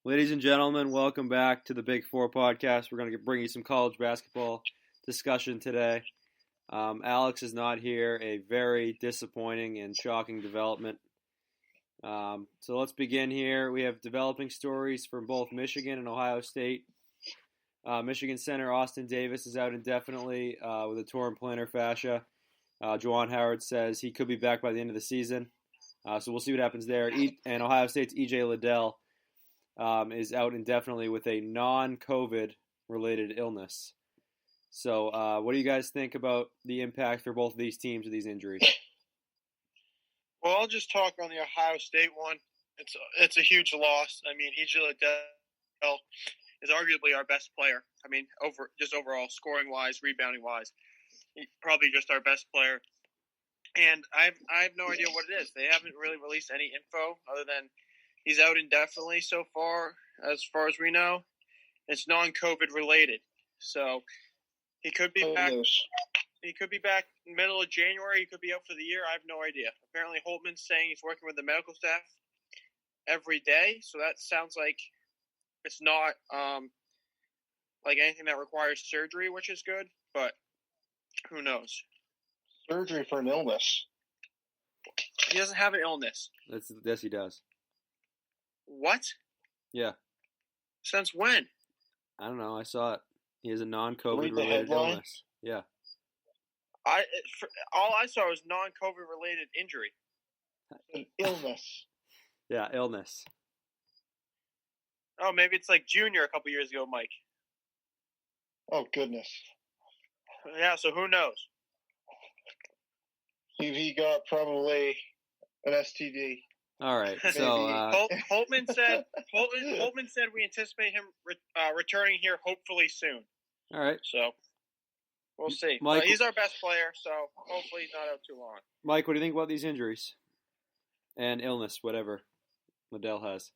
Ladies and gentlemen, welcome back to the Big Four podcast. We're going to bring you some college basketball discussion today. Alex is not here, a very disappointing and shocking development. So let's begin here. We have developing stories from both Michigan and Ohio State. Michigan center Austin Davis is out indefinitely with a torn plantar fascia. Juwan Howard says he could be back by the end of the season. So we'll see what happens there. And Ohio State's E.J. Liddell is out indefinitely with a non-COVID related illness. So what do you guys think about the impact for both of these teams with these injuries? Well, I'll just talk on the Ohio State one. It's a huge loss. I mean, E.J. Liddell is arguably our best player. I mean, overall, scoring-wise, rebounding-wise, probably just our best player. And I have no idea what it is. They haven't really released any info other than he's out indefinitely so far as we know. It's non-COVID related. So he could be back. He could be back middle of January. He could be out for the year. I have no idea. Apparently Holtman's saying he's working with the medical staff every day. So that sounds like it's not like anything that requires surgery, which is good. But who knows? Surgery for an illness. He doesn't have an illness. Yes, he does. What? Yeah. Since when? I don't know. I saw it. He has a non-COVID related illness. Yeah. All I saw was non-COVID related injury. An illness. Yeah, illness. Oh, maybe it's like junior a couple years ago, Mike. Oh, goodness. Yeah, so who knows? He got probably an STD. All right. So Holtman said we anticipate him returning here hopefully soon. All right. So we'll see. Mike, he's our best player, so hopefully he's not out too long. Mike, what do you think about these injuries and illness, whatever Liddell has?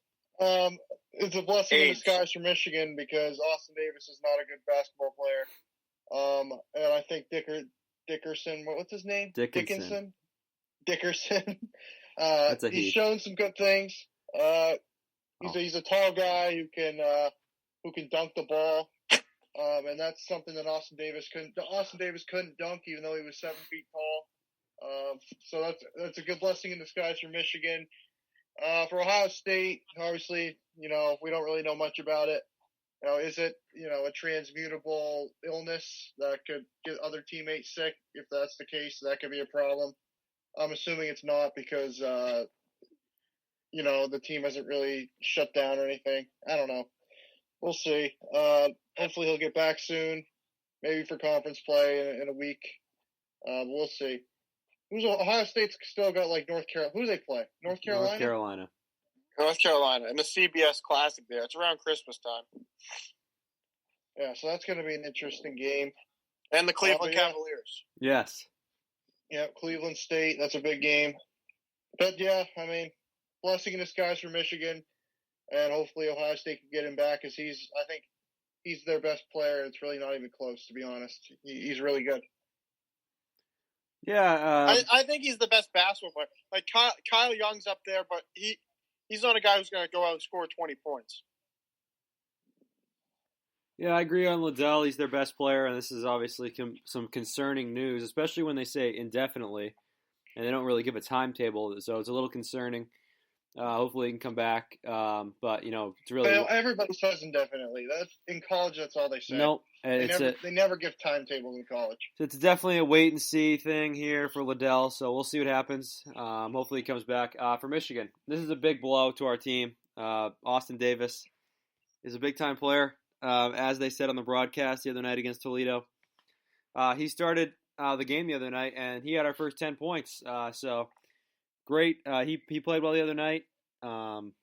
It's a blessing in disguise for Michigan because Austin Davis is not a good basketball player. And I think Dickerson, what's his name? Dickinson. He's shown some good things. He's a tall guy who can dunk the ball, and that's something that Austin Davis couldn't. Austin Davis couldn't dunk, even though he was 7 feet tall. So that's a good blessing in disguise for Michigan. For Ohio State, obviously, we don't really know much about it. Is it a transmutable illness that could get other teammates sick? If that's the case, that could be a problem. I'm assuming it's not because, the team hasn't really shut down or anything. I don't know. We'll see. Hopefully he'll get back soon, maybe for conference play in a week. We'll see. Ohio State's still got North Carolina. Who do they play? North Carolina? North Carolina in the CBS Classic there. It's around Christmas time. Yeah, so that's going to be an interesting game. And the Cleveland Cavaliers. Yes. Yeah, Cleveland State. That's a big game. But, yeah, I mean, blessing in disguise for Michigan. And hopefully Ohio State can get him back because I think he's their best player. It's really not even close, to be honest. He's really good. Yeah. I think he's the best basketball player. Like, Kyle Young's up there, but he's not a guy who's going to go out and score 20 points. Yeah, I agree on Liddell. He's their best player, and this is obviously some concerning news, especially when they say indefinitely, and they don't really give a timetable, so it's a little concerning. Hopefully he can come back, but, it's really... Everybody says indefinitely. In college, that's all they say. Nope. They never give timetables in college. So it's definitely a wait-and-see thing here for Liddell, so we'll see what happens. Hopefully he comes back. For Michigan, this is a big blow to our team. Austin Davis is a big-time player. As they said on the broadcast the other night against Toledo. He started the game the other night, and he had our first 10 points. So, great. He played well the other night. And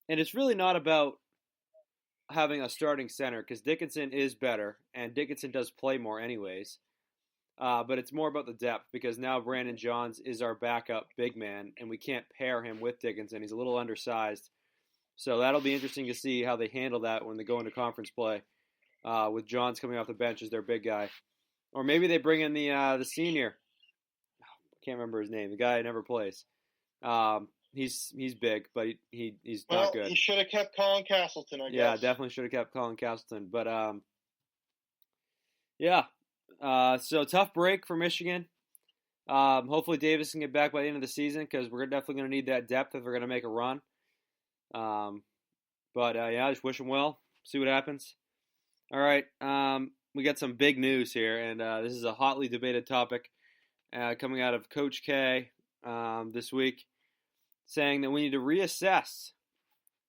it's really not about having a starting center, because Dickinson is better, and Dickinson does play more anyways. But it's more about the depth, because now Brandon Johns is our backup big man, and we can't pair him with Dickinson. He's a little undersized. So that'll be interesting to see how they handle that when they go into conference play, with Johns coming off the bench as their big guy. Or maybe they bring in the senior. I can't remember his name. The guy who never plays. he's big, but he's Well, not good. he should have kept Colin Castleton, I guess. Yeah, definitely should have kept Colin Castleton. But yeah. So tough break for Michigan. Hopefully Davis can get back by the end of the season because we're definitely going to need that depth if we're going to make a run. But yeah, I just wish him well. See what happens. All right. We got some big news here, and this is a hotly debated topic coming out of Coach K this week, saying that we need to reassess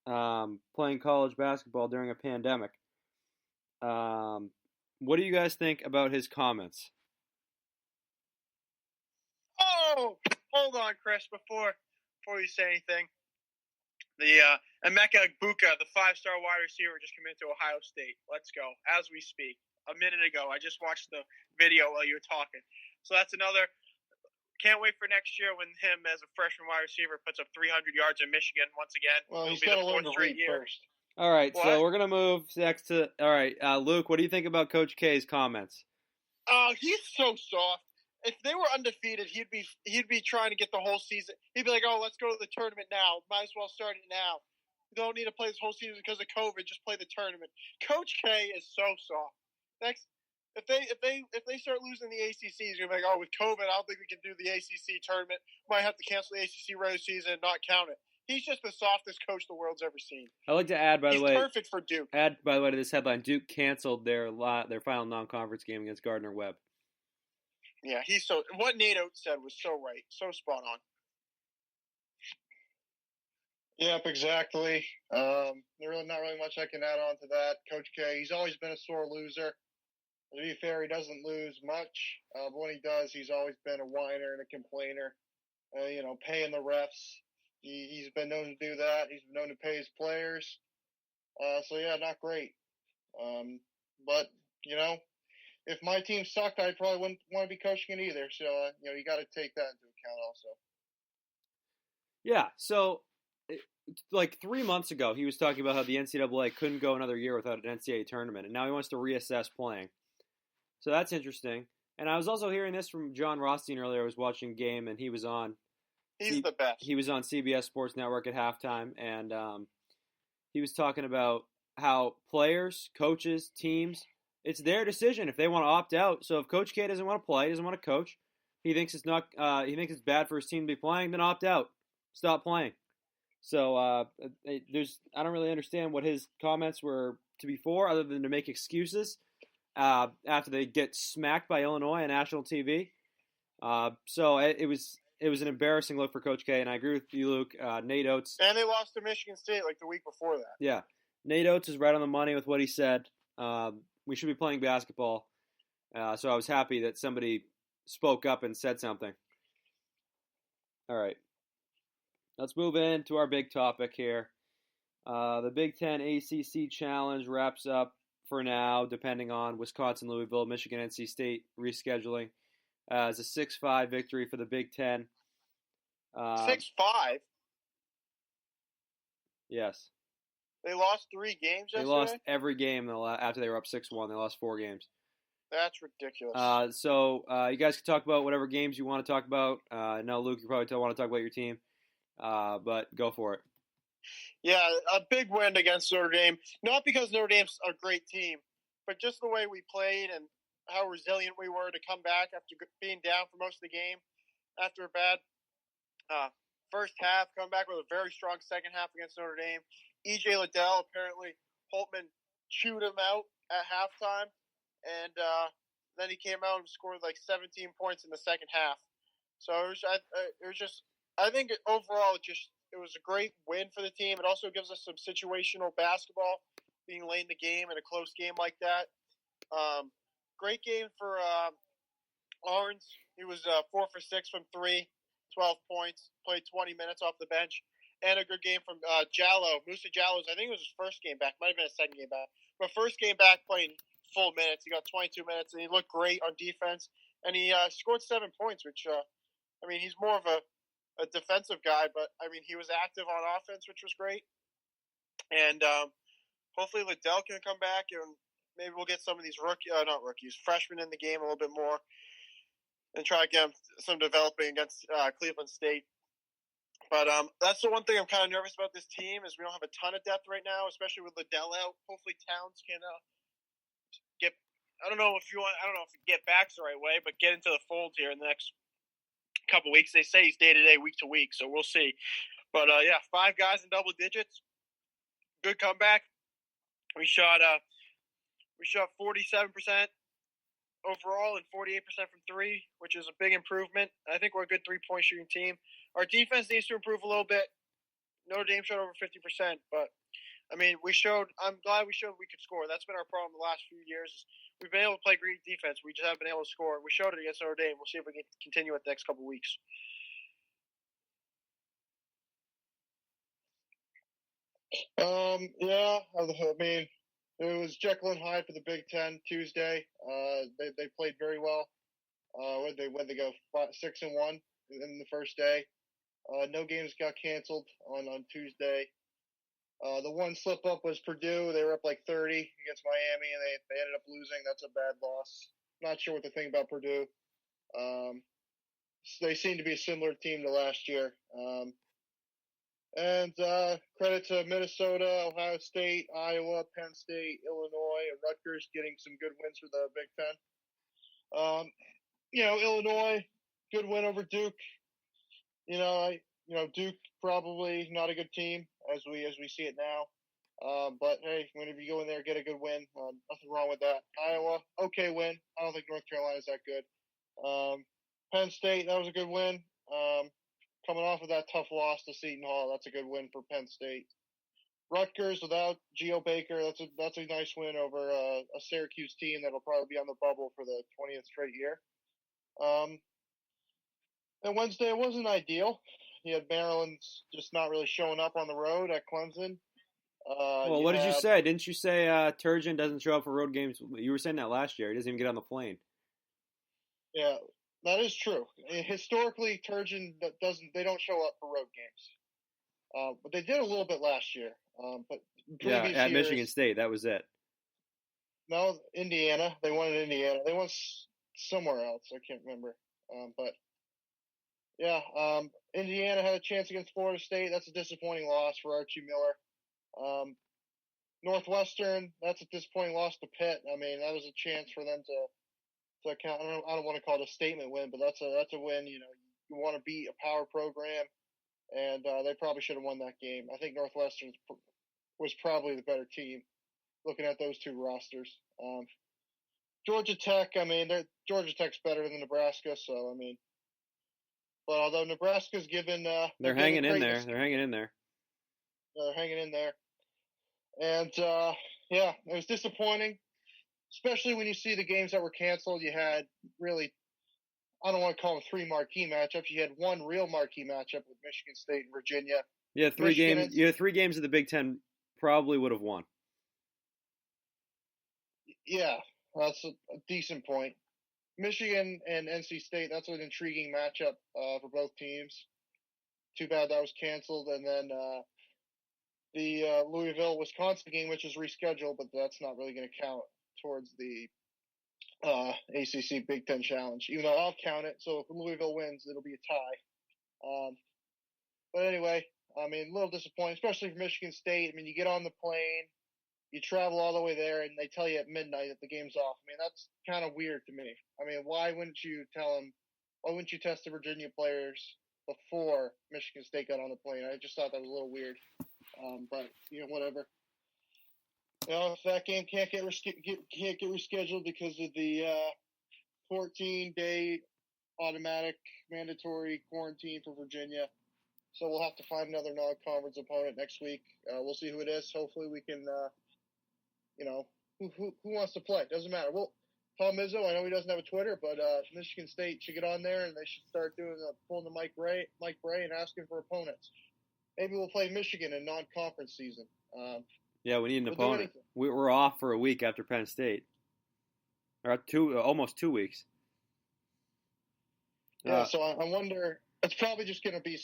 playing college basketball during a pandemic. What do you guys think about his comments? Oh, hold on, Chris. Before you say anything, the Emeka Egbuka, the 5-star wide receiver, just committed to Ohio State. Let's go as we speak. A minute ago, I just watched the video while you were talking. So that's another. Can't wait for next year when him as a freshman wide receiver puts up 300 yards in Michigan once again. Well, he's got to learn to read first. All right, What? so we're gonna move next to. All right, Luke, what do you think about Coach K's comments? He's so soft. If they were undefeated, he'd be trying to get the whole season. He'd be like, "Oh, let's go to the tournament now. Might as well start it now. You don't need to play this whole season because of COVID. Just play the tournament." Coach K is so soft. If they start losing the ACC, he's gonna be like, "Oh, with COVID, I don't think we can do the ACC tournament. Might have to cancel the ACC regular season and not count it." He's just the softest coach the world's ever seen. I'd like to add, by the way, he's perfect for Duke. Add, by the way, to this headline: Duke canceled their final non-conference game against Gardner Webb. Yeah, what Nate Oates said was so right, so spot on. Yep, exactly. There's really not really much I can add on to that. Coach K, he's always been a sore loser. To be fair, he doesn't lose much, but when he does, he's always been a whiner and a complainer. Paying the refs. He's been known to do that. He's been known to pay his players. So yeah, not great. But if my team sucked, I probably wouldn't want to be coaching it either. So you got to take that into account also. Yeah. So, like 3 months ago, he was talking about how the NCAA couldn't go another year without an NCAA tournament, and now he wants to reassess playing. So that's interesting. And I was also hearing this from John Rothstein earlier. I was watching a game, and he was on. He's the best. He was on CBS Sports Network at halftime, and he was talking about how players, coaches, teams, it's their decision if they want to opt out. So if Coach K doesn't want to play, doesn't want to coach, he thinks it's not. He thinks it's bad for his team to be playing, then opt out, stop playing. So I don't really understand what his comments were to be for, other than to make excuses after they get smacked by Illinois on national TV. So it was an embarrassing look for Coach K, and I agree with you, Luke. Nate Oates. And they lost to Michigan State like the week before that. Yeah. Nate Oates is right on the money with what he said. We should be playing basketball. So I was happy that somebody spoke up and said something. All right. Let's move into our big topic here. The Big Ten ACC Challenge wraps up for now, depending on Wisconsin, Louisville, Michigan, NC State rescheduling. As a 6-5 victory for the Big Ten. 6-5? Yes. They lost 3 games yesterday? They lost every game after they were up 6-1. They lost 4 games. That's ridiculous. So you guys can talk about whatever games you want to talk about. I know, Luke, you probably want to talk about your team. But go for it. Yeah, a big win against Notre Dame. Not because Notre Dame's a great team, but just the way we played and how resilient we were to come back after being down for most of the game. After a bad first half, come back with a very strong second half against Notre Dame. E.J. Liddell, apparently Holtman chewed him out at halftime, and then he came out and scored like 17 points in the second half. So I think overall it was a great win for the team. It also gives us some situational basketball, being late in the game in a close game like that. Great game for Arns. He was 4 for 6 from 3, 12 points, played 20 minutes off the bench. And a good game from Jallo. Musa Jallo's, I think it was his first game back. Might have been his second game back. But first game back playing full minutes. He got 22 minutes, and he looked great on defense. And he scored 7 points, which, he's more of a defensive guy. But, he was active on offense, which was great. And hopefully Liddell can come back, and maybe we'll get some of these freshmen in the game a little bit more and try to get them some developing against Cleveland State. But that's the one thing I'm kind of nervous about this team is we don't have a ton of depth right now, especially with Liddell out. Hopefully Towns can get. I don't know if get back's the right way, but get into the fold here in the next couple weeks. They say he's day to day, week to week, so we'll see. But yeah, 5 guys in double digits. Good comeback. We shot 47% overall and 48% from 3, which is a big improvement. I think we're a good 3-point shooting team. Our defense needs to improve a little bit. Notre Dame shot over 50%, but I mean, I'm glad we showed we could score. That's been our problem the last few years. We've been able to play great defense. We just haven't been able to score. We showed it against Notre Dame. We'll see if we can continue it the next couple of weeks. Yeah, I mean, it was Jekyll and Hyde for the Big Ten Tuesday. They played very well. When they go 6-1 in the first day. No games got canceled on Tuesday. The one slip up was Purdue. They were up like 30 against Miami, and they ended up losing. That's a bad loss. Not sure what to think about Purdue. They seem to be a similar team to last year. And credit to Minnesota, Ohio State, Iowa, Penn State, Illinois, and Rutgers getting some good wins for the Big Ten. Illinois, good win over Duke. Duke probably not a good team as we see it now. But hey, whenever you go in there, get a good win. Nothing wrong with that. Iowa, okay win. I don't think North Carolina's that good. Penn State, that was a good win. Coming off of that tough loss to Seton Hall, that's a good win for Penn State. Rutgers without Geo Baker, that's a nice win over a Syracuse team that'll probably be on the bubble for the 20th straight year. And Wednesday it wasn't ideal. You had Maryland just not really showing up on the road at Clemson. Well, what did you say? Didn't you say Turgeon doesn't show up for road games? You were saying that last year. He doesn't even get on the plane. Yeah, that is true. Historically, Turgeon they don't show up for road games. But they did a little bit last year. But at Michigan State, that was it. No, Indiana. They won in Indiana. They won somewhere else. I can't remember. But yeah, Indiana had a chance against Florida State. That's a disappointing loss for Archie Miller. Northwestern, that's a disappointing loss to Pitt. I mean, that was a chance for them to count. I don't want to call it a statement win, but that's a win. You want to beat a power program, and they probably should have won that game. I think Northwestern was probably the better team, looking at those two rosters. Georgia Tech, I mean, Georgia Tech's better than Nebraska, so I mean. But although Nebraska's given, they're hanging in there. They're hanging in there. They're hanging in there. And yeah, it was disappointing, especially when you see the games that were canceled. You had really, I don't want to call them 3 marquee matchups. You had one real marquee matchup with Michigan State and Virginia. Yeah, 3 games. You had 3 games of the Big Ten probably would have won. Yeah, that's a decent point. Michigan and NC State, that's an intriguing matchup for both teams. Too bad that was canceled. And then the Louisville-Wisconsin game, which is rescheduled, but that's not really going to count towards the ACC Big Ten Challenge, even though I'll count it. So if Louisville wins, it'll be a tie. But anyway, I mean, a little disappointing, especially for Michigan State. I mean, you get on the plane, you travel all the way there, and they tell you at midnight that the game's off. I mean, that's kind of weird to me. I mean, why wouldn't you test the Virginia players before Michigan State got on the plane? I just thought that was a little weird. But, whatever. If that game can't get rescheduled because of the 14-day automatic mandatory quarantine for Virginia. So we'll have to find another non-conference opponent next week. We'll see who it is. Hopefully we can who wants to play? Doesn't matter. Well, Tom Izzo, I know he doesn't have a Twitter, but Michigan State should get on there and they should start pulling the Mike Bray and asking for opponents. Maybe we'll play Michigan in non-conference season. Yeah, we need an opponent. We're off for a week after Penn State, or almost 2 weeks. Yeah, so I wonder. It's probably just going to be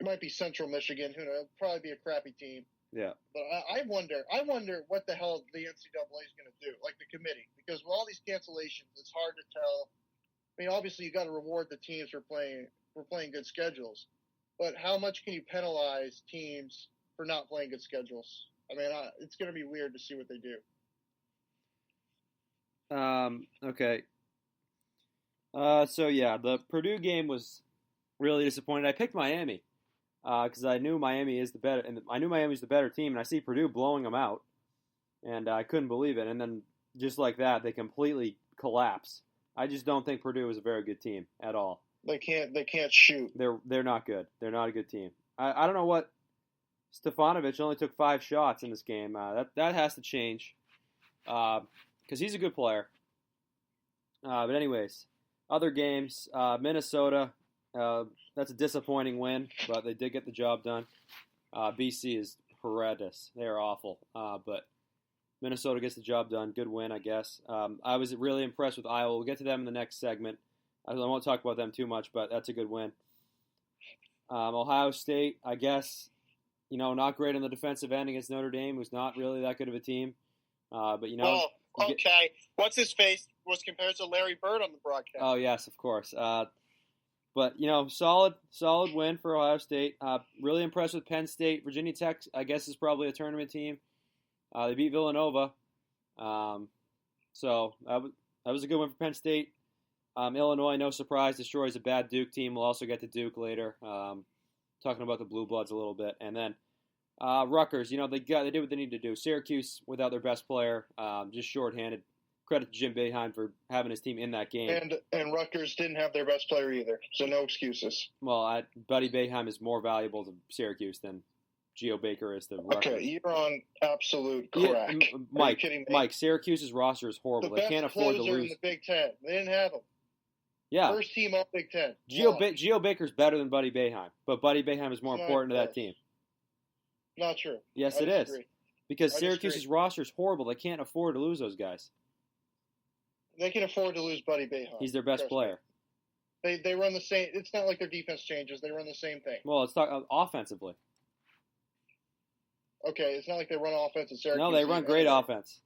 it might be Central Michigan. Who knows? It'll probably be a crappy team. Yeah. But I wonder what the hell the NCAA is going to do, like the committee, because with all these cancellations, it's hard to tell. I mean, obviously you got to reward the teams for playing good schedules, but how much can you penalize teams for not playing good schedules? I mean, it's going to be weird to see what they do. Okay. So yeah, the Purdue game was really disappointing. I picked Miami because I knew Miami is the better, and I knew Miami was the better team, and I see Purdue blowing them out, and I couldn't believe it. And then just like that, they completely collapse. I just don't think Purdue is a very good team at all. They can't shoot. They're not good. They're not a good team. I don't know what Stefanovic only took 5 shots in this game. That has to change because he's a good player. But anyways, other games, Minnesota. That's a disappointing win, but they did get the job done. BC is horrendous. They are awful. But Minnesota gets the job done. Good win, I guess. I was really impressed with Iowa. We'll get to them in the next segment. I won't talk about them too much, but that's a good win. Ohio State, I guess, not great on the defensive end against Notre Dame, who's not really that good of a team. But, okay. What's his face was compared to Larry Bird on the broadcast. Oh, yes, of course. But, solid win for Ohio State. Really impressed with Penn State. Virginia Tech, I guess, is probably a tournament team. They beat Villanova. So that was a good win for Penn State. Illinois, no surprise, destroys a bad Duke team. We'll also get to Duke later. Talking about the Blue Bloods a little bit. And then Rutgers, they did what they needed to do. Syracuse, without their best player, just shorthanded. Credit to Jim Boeheim for having his team in that game. And Rutgers didn't have their best player either, so no excuses. Well, Buddy Boeheim is more valuable to Syracuse than Geo Baker is to Rutgers. Okay, you're on absolute crack. Mike, Syracuse's roster is horrible. They can't afford to lose. The best closer in the Big Ten. They didn't have him. Yeah. First team all Big Ten. Geo Baker's better than Buddy Boeheim, but Buddy Boeheim is more important to that team. Not true. Yes, it is. Because Syracuse's roster is horrible. They can't afford to lose those guys. They can afford to lose Buddy Boeheim. He's their best player. They run the same. It's not like their defense changes. They run the same thing. Well, it's not offensively. Okay, it's not like they run offense at Syracuse. No, they run great offense.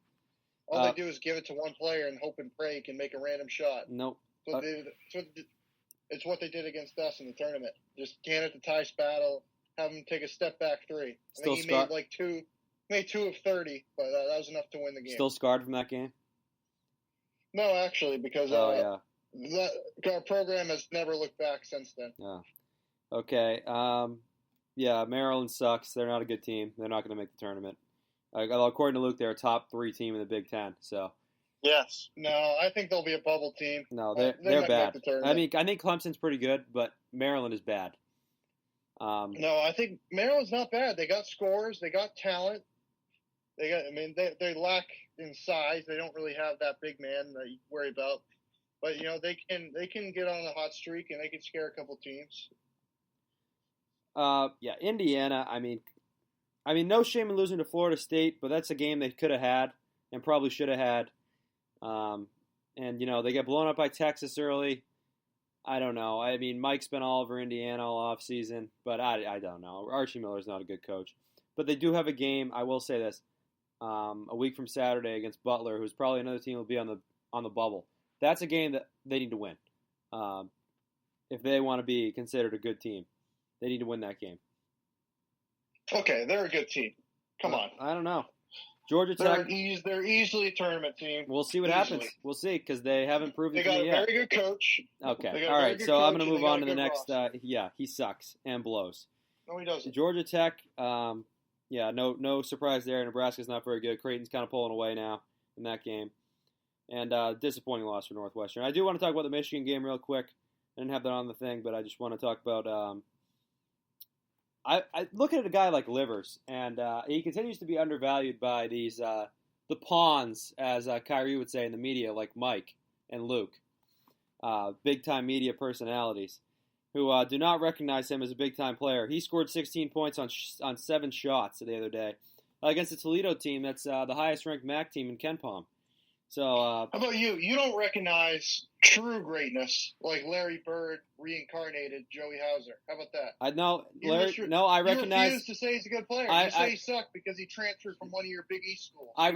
All they do is give it to one player and hope and pray he can make a random shot. Nope. It's what they did against us in the tournament. Just can it to Ty Spattle, have him take a step back 3. I think he made 2 of 30, but that was enough to win the game. Still scarred from that game? No, actually, because our program has never looked back since then. Yeah. Okay. Maryland sucks. They're not a good team. They're not going to make the tournament. According to Luke, they're a top 3 team in the Big Ten. So. Yes. No, I think they'll be a bubble team. No, they're bad. I think Clemson's pretty good, but Maryland is bad. No, I think Maryland's not bad. They got scores. They got talent. They lack in size. They don't really have that big man that you worry about. But they can get on a hot streak and they can scare a couple teams. Indiana. I mean, no shame in losing to Florida State, but that's a game they could have had and probably should have had. They get blown up by Texas early. I don't know. I mean, Mike's been all over Indiana all off season, but I don't know. Archie Miller's not a good coach, but they do have a game. I will say this. A week from Saturday against Butler, who's probably another team will be on the bubble. That's a game that they need to win. If they want to be considered a good team, they need to win that game. Okay, they're a good team. Come on. I don't know. Georgia Tech. They're easily a tournament team. We'll see what happens. We'll see because they haven't proved it yet. They got a very good coach. Okay. All right. So I'm going to move on to the next. He sucks and blows. No, he doesn't. Georgia Tech. No surprise there. Nebraska's not very good. Creighton's kind of pulling away now in that game. And disappointing loss for Northwestern. I do want to talk about the Michigan game real quick. I didn't have that on the thing, but I just want to talk about I look at a guy like Livers, and he continues to be undervalued by these the pawns, as Kyrie would say in the media, like Mike and Luke, big-time media personalities, who do not recognize him as a big-time player. He scored 16 points on 7 shots the other day against the Toledo team. That's the highest-ranked MAC team in KenPom. So, how about you? You don't recognize true greatness like Larry Bird reincarnated Joey Hauser. How about that? I recognize. You refuse to say he's a good player. You say he sucked because he transferred from one of your Big East schools. I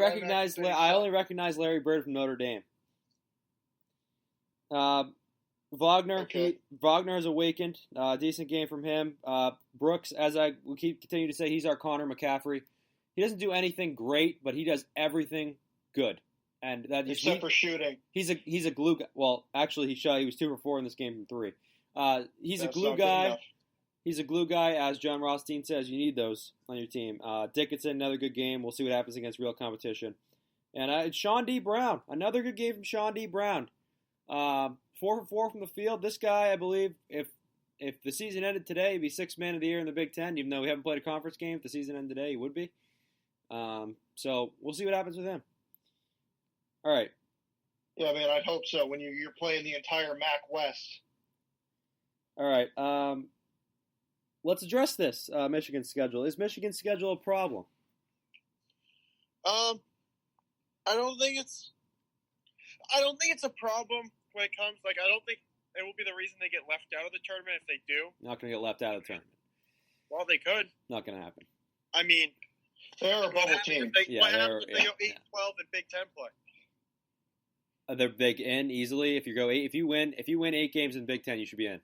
only recognize Larry Bird from Notre Dame. Wagner. Okay. Wagner has awakened. Decent game from him. Brooks, as I will continue to say, he's our Connor McCaffrey. He doesn't do anything great, but he does everything good. And that just Except for shooting. He's a glue guy. Well, actually, he was 2 for 4 in this game from 3. He's That's a glue not good guy. enough. He's a glue guy, as John Rothstein says. You need those on your team. Dickinson, another good game. We'll see what happens against real competition. And Sean D. Brown, another good game from Sean D. Brown. 4 for 4 from the field. This guy, I believe, if the season ended today, he'd be 6th man of the year in the Big Ten. Even though we haven't played a conference game, if the season ended today, he would be. So we'll see what happens with him. All right. Yeah, man, I'd hope so. When you're playing the entire MAC West. All right. Let's address this Michigan schedule. Is Michigan's schedule a problem? I don't think it's a problem when it comes. Like, I don't think it will be the reason they get left out of the tournament if they do. Not going to get left out of the tournament. Well, they could. Not going to happen. I mean, They're a bubble team. What happens if they go 8-12 in Big Ten play? They're big in easily. If you win 8 games in Big Ten, you should be in.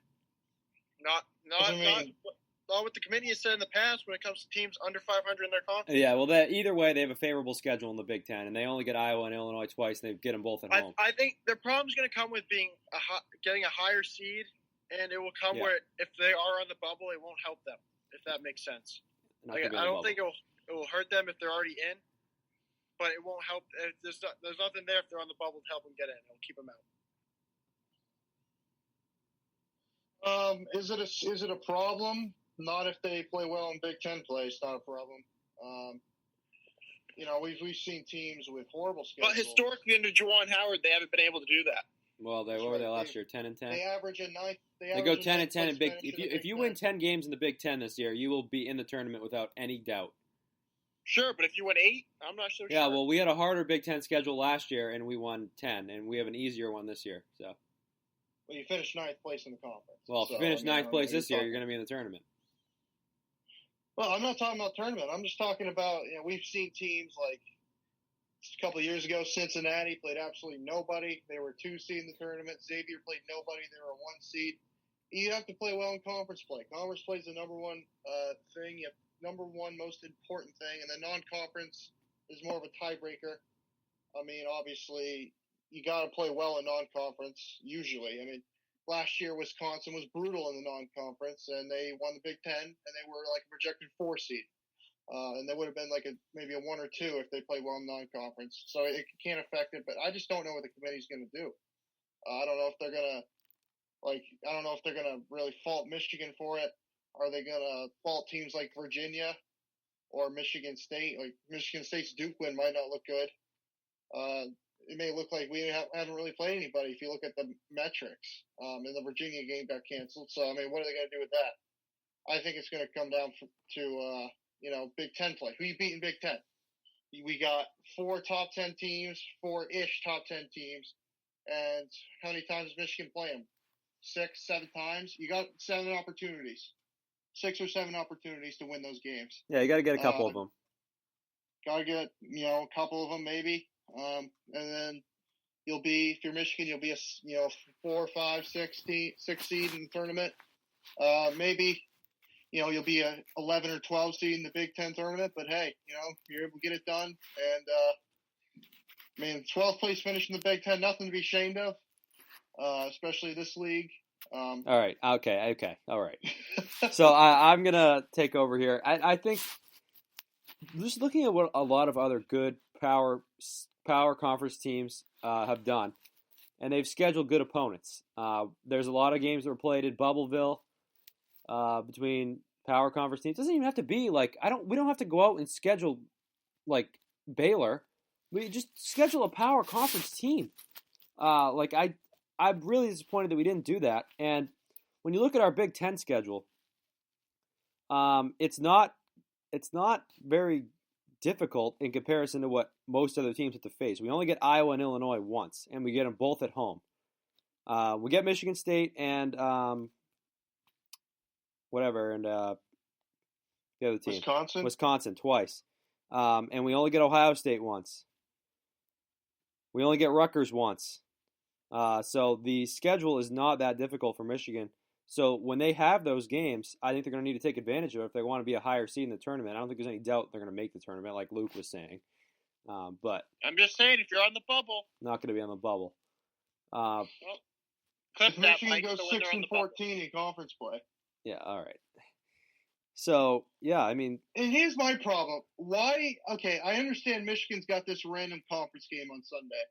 Not what the committee has said in the past when it comes to teams under 500 in their conference. Yeah, well, either way, they have a favorable schedule in the Big Ten, and they only get Iowa and Illinois twice, and they get them both at home. I think their problem's going to come with getting a higher seed, and it will come where if they are on the bubble, it won't help them, if that makes sense. I don't think it will hurt them if they're already in, but it won't help. There's nothing there if they're on the bubble to help them get in. It'll keep them out. Is it a problem? Not if they play well in Big Ten play. It's not a problem. We've seen teams with horrible schedules. But historically, under Juwan Howard, they haven't been able to do that. Well, what were they last year? 10-10. They average a ninth. They go 10-10 in Big. If you win 10 games in the Big Ten this year, you will be in the tournament without any doubt. Sure, but if you win 8, I'm not so sure. Yeah, well, we had a harder Big Ten schedule last year, and we won 10, and we have an easier one this year. So. Well, you finished 9th place in the conference. Well, if you finish 9th place this year, you're going to be in the tournament. Well, I'm not talking about tournament. I'm just talking about, we've seen teams like a couple of years ago, Cincinnati played absolutely nobody. They were 2 seed in the tournament. Xavier played nobody. They were a 1 seed. You have to play well in conference play. Conference play is the number one thing. You have number one most important thing. And then non-conference is more of a tiebreaker. I mean, obviously, you got to play well in non-conference, usually. I mean, last year, Wisconsin was brutal in the non-conference, and they won the Big Ten, and they were like a projected 4 seed. And they would have been like maybe a 1 or 2 if they played well in non-conference. So it can't affect it, but I just don't know what the committee's going to do. I don't know if they're going to really fault Michigan for it. Are they going to fault teams like Virginia or Michigan State? Like Michigan State's Duke win might not look good. It may look like we haven't really played anybody if you look at the metrics. And the Virginia game got canceled. So, I mean, what are they going to do with that? I think it's going to come down to Big Ten play. Who you beat in Big Ten? We got 4 top 10 teams, 4-ish top 10 teams. And how many times does Michigan play them? 6, 7 times? You got 7 opportunities. 6 or 7 opportunities to win those games. Yeah, you got to get a couple of them. Got to get, a couple of them maybe. And then if you're Michigan, you'll be a 4, 5, 6 seed in the tournament. Maybe, you'll be a 11 or 12 seed in the Big Ten tournament. But hey, you're able to get it done. And 12th place finish in the Big Ten, nothing to be ashamed of, especially this league. All right. Okay. All right. So I'm gonna take over here. I think just looking at what a lot of other good power conference teams have done, and they've scheduled good opponents. There's a lot of games that were played at Bubbleville between power conference teams. It doesn't even have to be like we don't have to go out and schedule like Baylor. We just schedule a power conference team. I'm really disappointed that we didn't do that. And when you look at our Big Ten schedule, it's not very difficult in comparison to what most other teams have to face. We only get Iowa and Illinois once, and we get them both at home. We get Michigan State and the other team, Wisconsin twice, and we only get Ohio State once. We only get Rutgers once. So the schedule is not that difficult for Michigan. So when they have those games, I think they're going to need to take advantage of it if they want to be a higher seed in the tournament. I don't think there's any doubt they're going to make the tournament, like Luke was saying. But I'm just saying, if you're on the bubble, not going to be on the bubble. Clip If that, Michigan Mike, goes so when they're on the bubble. 6-14 in conference play. Yeah, all right. So, yeah, I mean, And here's my problem. Why? Okay, I understand Michigan's got this random conference game on Sunday,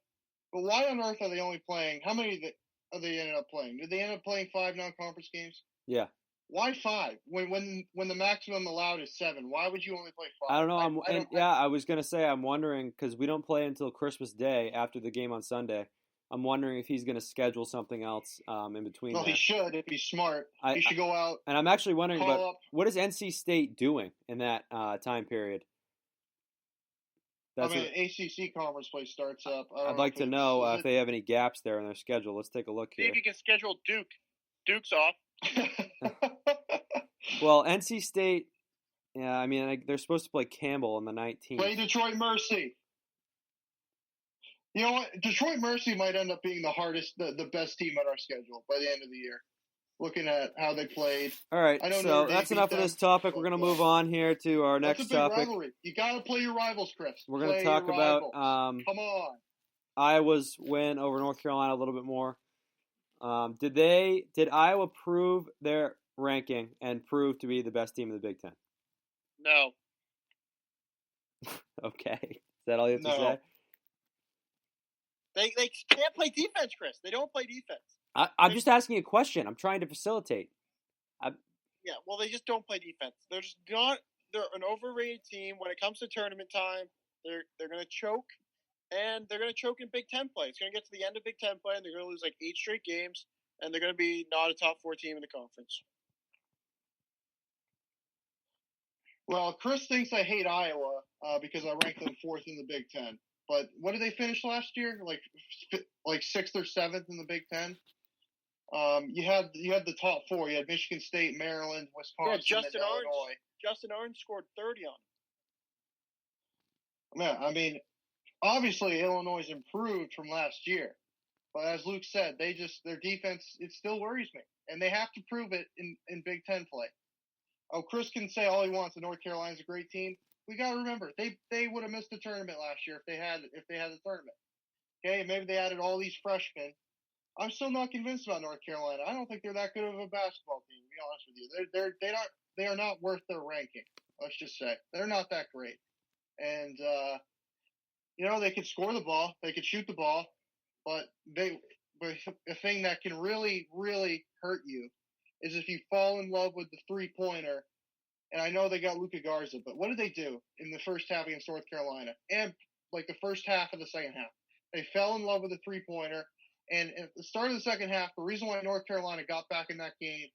but why on earth are they only playing? How many are they ended up playing? Did they end up playing 5 non-conference games? yeah. Why 5? When the maximum allowed is 7, why would you only play 5? I don't know. I was going to say, I'm wondering, because we don't play until Christmas Day after the game on Sunday. I'm wondering if he's going to schedule something else in between. Well, there. he should if he's smart. He should go out. And I'm actually wondering about up. what is NC State doing in that time period? That's ACC conference play starts up. I'd like to know if they have any gaps there in their schedule. Let's take a look here. See if you can schedule Duke. Duke's off. Well, NC State, yeah, I mean, they're supposed to play Campbell on the 19th. Play Detroit Mercy. You know what? Detroit Mercy might end up being the best team on our schedule by the end of the year. Looking at how they played. All right, so that's enough of this topic. We're going to move on here to our next topic. Rivalry. You got to play your rivals, Chris. We're going to talk about come on. Iowa's win over North Carolina a little bit more. Did Iowa prove their ranking and prove to be the best team in the Big Ten? No. Okay. Is that all you have to say? They can't play defense, Chris. They don't play defense. I'm just asking a question. I'm trying to facilitate. Yeah, well, they just don't play defense. They're just not. They're an overrated team when it comes to tournament time. They're going to choke, and they're going to choke in Big Ten play. It's going to get to the end of Big Ten play, and they're going to lose like 8 straight games, and they're going to be not a top 4 team in the conference. Well, Chris thinks I hate Iowa because I ranked them 4th in the Big Ten. But what did they finish last year? Like 6th or 7th in the Big Ten. You had the top 4. You had Michigan State, Maryland, Wisconsin, and Illinois. Justin Orange scored 30 on them. Yeah, I mean, obviously Illinois improved from last year, but as Luke said, their defense it still worries me, and they have to prove it in Big Ten play. Oh, Chris can say all he wants. North Carolina's a great team. We got to remember they would have missed the tournament last year if they had the tournament. Okay, maybe they added all these freshmen. I'm still not convinced about North Carolina. I don't think they're that good of a basketball team. To be honest with you, they are not worth their ranking. Let's just say they're not that great. And they could score the ball, they could shoot the ball, but the thing that can really, really hurt you is if you fall in love with the 3-pointer. And I know they got Luka Garza, but what did they do in the first half against North Carolina? And like the first half of the second half, they fell in love with the 3-pointer. And at the start of the second half, the reason why North Carolina got back in that game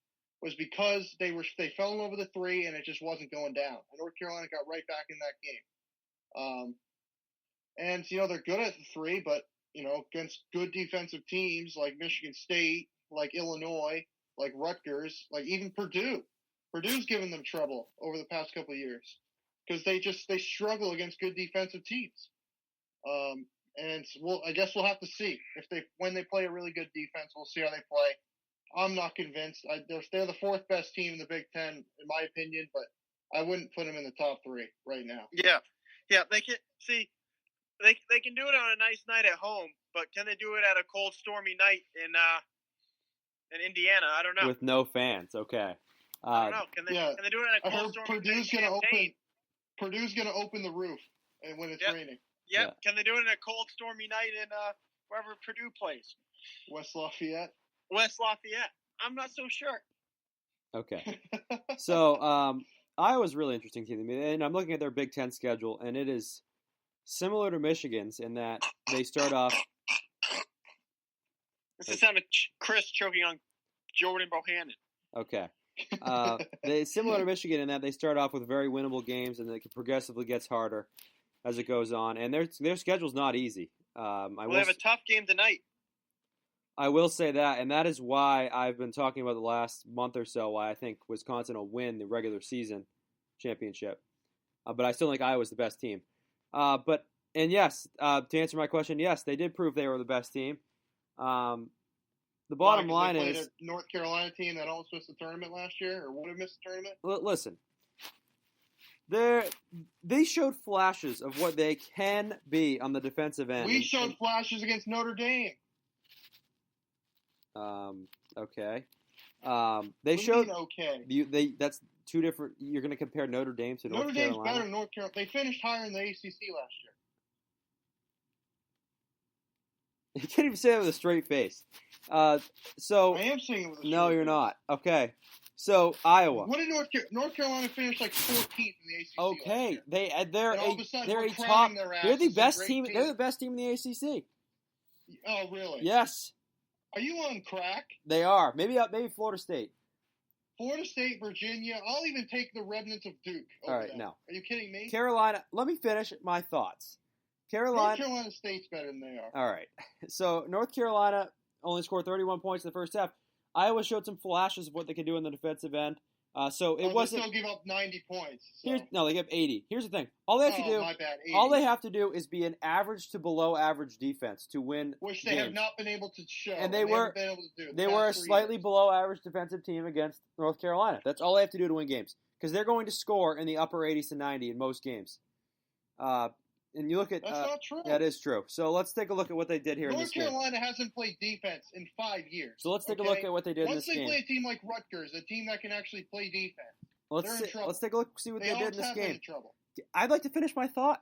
was because they fell in love with the 3 and it just wasn't going down. And North Carolina got right back in that game. And they're good at the 3, but against good defensive teams like Michigan State, like Illinois, like Rutgers, like even Purdue. Purdue's given them trouble over the past couple of years because they struggle against good defensive teams. And I guess we'll have to see when they play a really good defense. We'll see how they play. I'm not convinced. They're the 4th best team in the Big Ten, in my opinion, but I wouldn't put them in the top 3 right now. Yeah. They can see. They can do it on a nice night at home, but can they do it at a cold, stormy night in Indiana? I don't know. With no fans, okay. I don't know. Can they do it at a cold, stormy night? Purdue's going to open the roof when it's raining. Yep. Yeah. Can they do it in a cold, stormy night in wherever Purdue plays? West Lafayette. I'm not so sure. Okay. So Iowa's a really interesting team. And I'm looking at their Big Ten schedule, and it is similar to Michigan's in that they start off. This is the sound of Chris choking on Jordan Bohannon. Okay. They similar to Michigan in that they start off with very winnable games, and it progressively gets harder as it goes on. And their schedule's not easy. They have a tough game tonight. I will say that, and that is why I've been talking about the last month or so why I think Wisconsin will win the regular season championship. But I still think Iowa's the best team. And yes, to answer my question, yes, they did prove they were the best team. The bottom Why? 'Cause line they played is, a North Carolina team that almost missed the tournament last year, or would have missed the tournament. listen, they showed flashes of what they can be on the defensive end. We showed flashes against Notre Dame. Okay. They What do you showed. mean, okay. That's two different. You're going to compare Notre Dame to North Notre Carolina. Dame's better than North Carolina. They finished higher in the ACC last year. You can't even say that with a straight face. So I am saying it with a no, straight you're face. not. Okay. So Iowa. What did North Carolina finish like 14th in the ACC? Okay, last year? they're And all of a sudden they're we're a top. crowning their They're the asses best and team. great They're the best team in the ACC. Oh, really? Yes, Are you on crack? they are. Maybe Florida State. Florida State, Virginia. I'll even take the remnants of Duke. All right, them. no. Are you kidding me? Carolina. Let me finish my thoughts. North Carolina State's better than they are. All right. So North Carolina only scored 31 points in the first half. Iowa showed some flashes of what they could do in the defensive end. So it wasn't. They still give up 90 points. So. No, they give 80. Here's the thing. All they have to do. My bad, 80. All they have to do is be an average to below average defense to win. Which they games. have not been able to show. And they haven't been able to do. They were a slightly below average defensive team against North Carolina. That's all they have to do to win games because they're going to score in the upper 80s to 90 in most games. And you look at that's not true. That is true. So let's take a look at what they did here in this game. North Carolina hasn't played defense in 5 years. So let's take a look at what they did in this game. Once they play a team like Rutgers, a team that can actually play defense, let's take a look, see what they did in this game. In trouble. I'd like to finish my thought.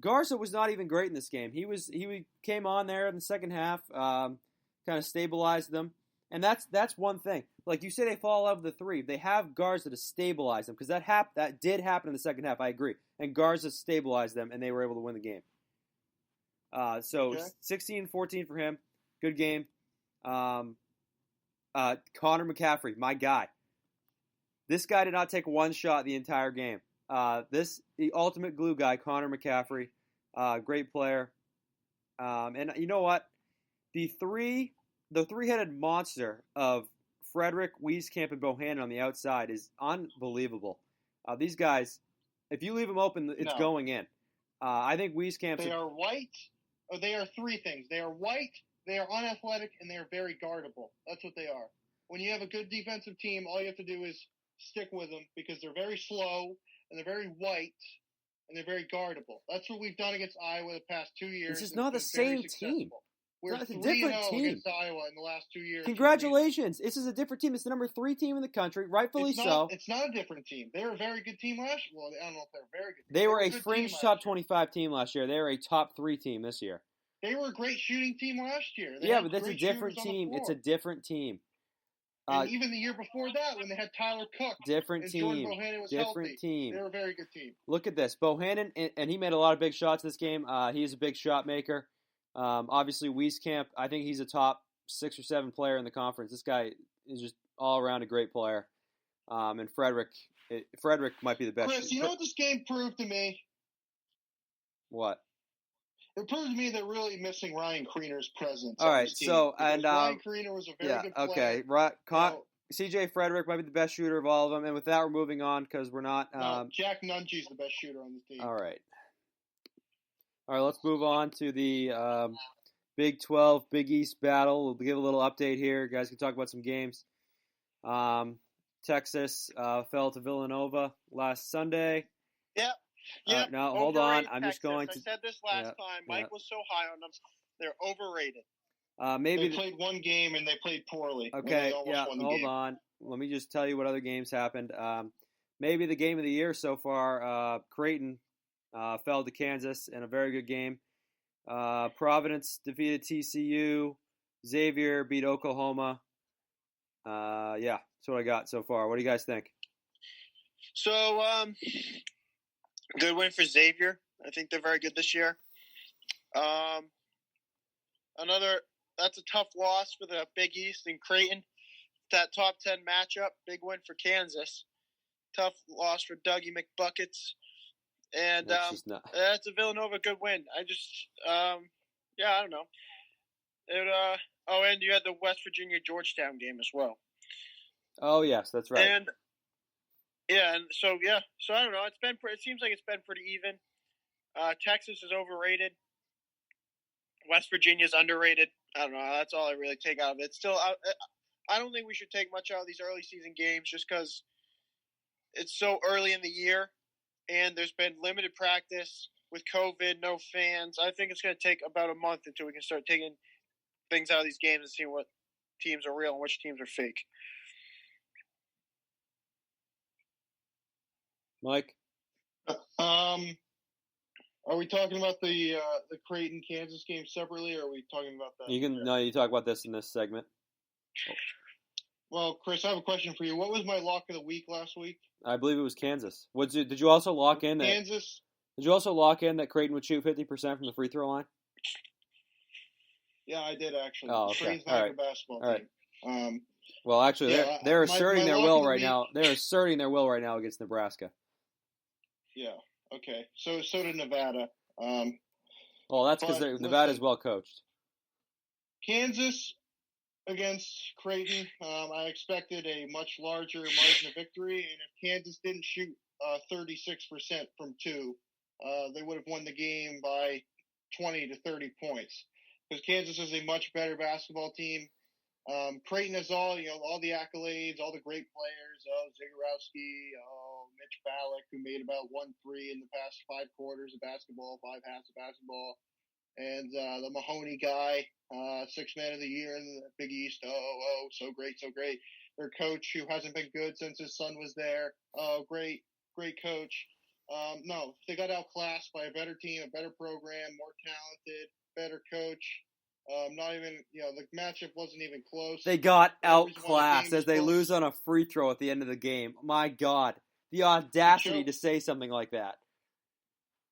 Garza was not even great in this game. He came on there in the second half, kind of stabilized them, and that's one thing. Like you say, they fall out of the three. They have Garza to stabilize them because that did happen in the second half. I agree, and Garza stabilized them, and they were able to win the game. So 16-14 for him. Good game. Connor McCaffrey, my guy. This guy did not take one shot the entire game. The ultimate glue guy, Connor McCaffrey, great player. And you know what? The three-headed monster of Frederick, Wieskamp, and Bohannon on the outside is unbelievable. These guys, if you leave them open, it's going in. I think Wieskamp's... They are white. Or they are three things. They are white, they are unathletic, and they are very guardable. That's what they are. When you have a good defensive team, all you have to do is stick with them because they're very slow, and they're very white, and they're very guardable. That's what we've done against Iowa the past 2 years. This is not the same team. We're it's a different team against Iowa in the last 2 years. Congratulations. This is a different team. It's the number 3 team in the country, rightfully so. It's not a different team. They were a very good team last year. Well, I don't know if they're a very good team. They were a fringe top 25 team last year. They were a top 3 team this year. They were a great shooting team last year. But that's a different team. It's a different team. And even the year before that, when they had Tyler Cook, different team. Jordan Bohannon was different healthy, team. they were a very good team. Look at this. Bohannon, and he made a lot of big shots this game. He's a big shot maker. Obviously, Wieskamp, I think he's a top 6 or 7 player in the conference. This guy is just all around a great player. And Frederick might be the best. Chris, you know what this game proved to me? What? It proved to me they're really missing Ryan Kriener's presence. All right, so Ryan Kriener was a very good player. Okay, CJ Frederick might be the best shooter of all of them, and with that, we're moving on because we're not. Jack Nungy's the best shooter on the team. All right, let's move on to the Big 12, Big East battle. We'll give a little update here. You guys can talk about some games. Texas fell to Villanova last Sunday. Yep. Yeah. No, hold on. I'm Texas. just going to. I said this last time. Mike was so high on them. They're overrated. They played one game and they played poorly. Okay. Hold on. Let me just tell you what other games happened. Maybe the game of the year so far. Creighton fell to Kansas in a very good game. Providence defeated TCU. Xavier beat Oklahoma. That's what I got so far. What do you guys think? So, good win for Xavier. I think they're very good this year. That's a tough loss for the Big East and Creighton. That top 10 matchup, big win for Kansas. Tough loss for Dougie McBuckets. And that's a Villanova good win. I don't know. And you had the West Virginia Georgetown game as well. Oh yes, that's right. And so I don't know. It seems like it's been pretty even. Texas is overrated. West Virginia's underrated. I don't know. That's all I really take out of it. Still, I don't think we should take much out of these early season games just because it's so early in the year and there's been limited practice with COVID, no fans. I think it's going to take about a month until we can start taking things out of these games and see what teams are real and which teams are fake. Mike? Are we talking about the Creighton Kansas game separately, or are we talking about that? You talk about this in this segment. Well, Chris, I have a question for you. What was my lock of the week last week? I believe it was Kansas. Did you also lock in that Kansas? Did you also lock in that Creighton would shoot 50% from the free throw line? Yeah, I did actually. Oh, okay. Creighton's not a good basketball team. Right. Well, actually, they're asserting their will right now. They're asserting their will right now against Nebraska. Yeah. Okay. So did Nevada. Well, that's because Nevada's well coached. Kansas against Creighton, I expected a much larger margin of victory, and if Kansas didn't shoot 36% from two, they would have won the game by 20 to 30 points. Because Kansas is a much better basketball team. Creighton has all the accolades, all the great players. Zagorowski, Mitch Ballack, who made about 1 3 in the past 5 quarters of basketball, 5 halves of basketball. And the Mahoney guy, 6th man of the year in the Big East. So great. Their coach, who hasn't been good since his son was there. Great coach. No, they got outclassed by a better team, a better program, more talented, better coach. Not even, the matchup wasn't even close. They got outclassed as they lose on a free throw at the end of the game. My God, the audacity to say something like that.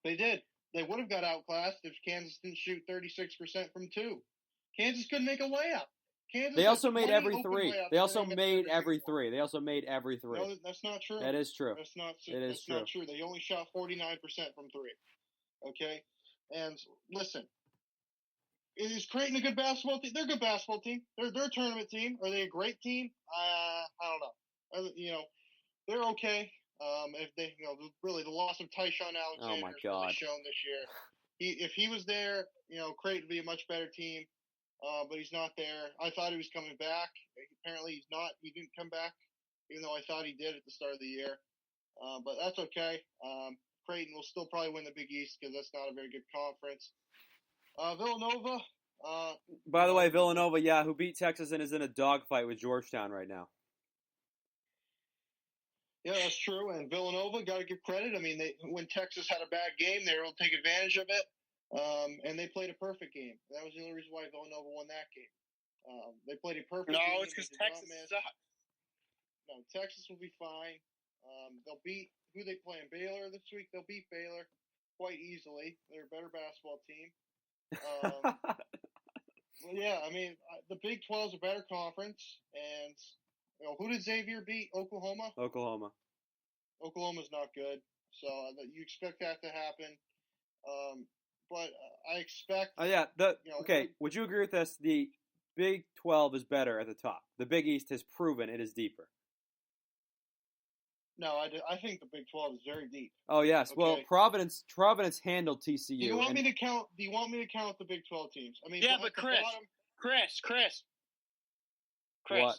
They did. They would have got outclassed if Kansas didn't shoot 36% from two. Kansas couldn't make a layup. They also made every three. They also made every three. No, that's not true. That is true. That's not true. They only shot 49% from three. Okay? And listen, is Creighton a good basketball team? They're a good basketball team. They're a tournament team. Are they a great team? I don't know. They're okay. If they, really the loss of Tyshawn Alexander is really shown this year. If he was there, Creighton would be a much better team. But he's not there. I thought he was coming back. Apparently he's not. He didn't come back, even though I thought he did at the start of the year. But that's okay. Creighton will still probably win the Big East because that's not a very good conference. Villanova. By the way, Villanova, who beat Texas and is in a dogfight with Georgetown right now. Yeah, that's true. And Villanova, got to give credit. I mean, when Texas had a bad game, they were able to take advantage of it. And they played a perfect game. That was the only reason why Villanova won that game. They played a perfect game. No, it's because Texas sucks. No, Texas will be fine. They'll beat who they play in Baylor this week. They'll beat Baylor quite easily. They're a better basketball team. Well, yeah, I mean, the Big 12 is a better conference. And who did Xavier beat? Oklahoma? Oklahoma's not good. So you expect that to happen. But I expect. Oh yeah. Okay. Would you agree with this? The Big 12 is better at the top. The Big East has proven it is deeper. No, I think the Big 12 is very deep. Oh yes. Okay. Well, Providence handled TCU. Do you want me to count? Do you want me to count the Big 12 teams? I mean, yeah, but Chris. What?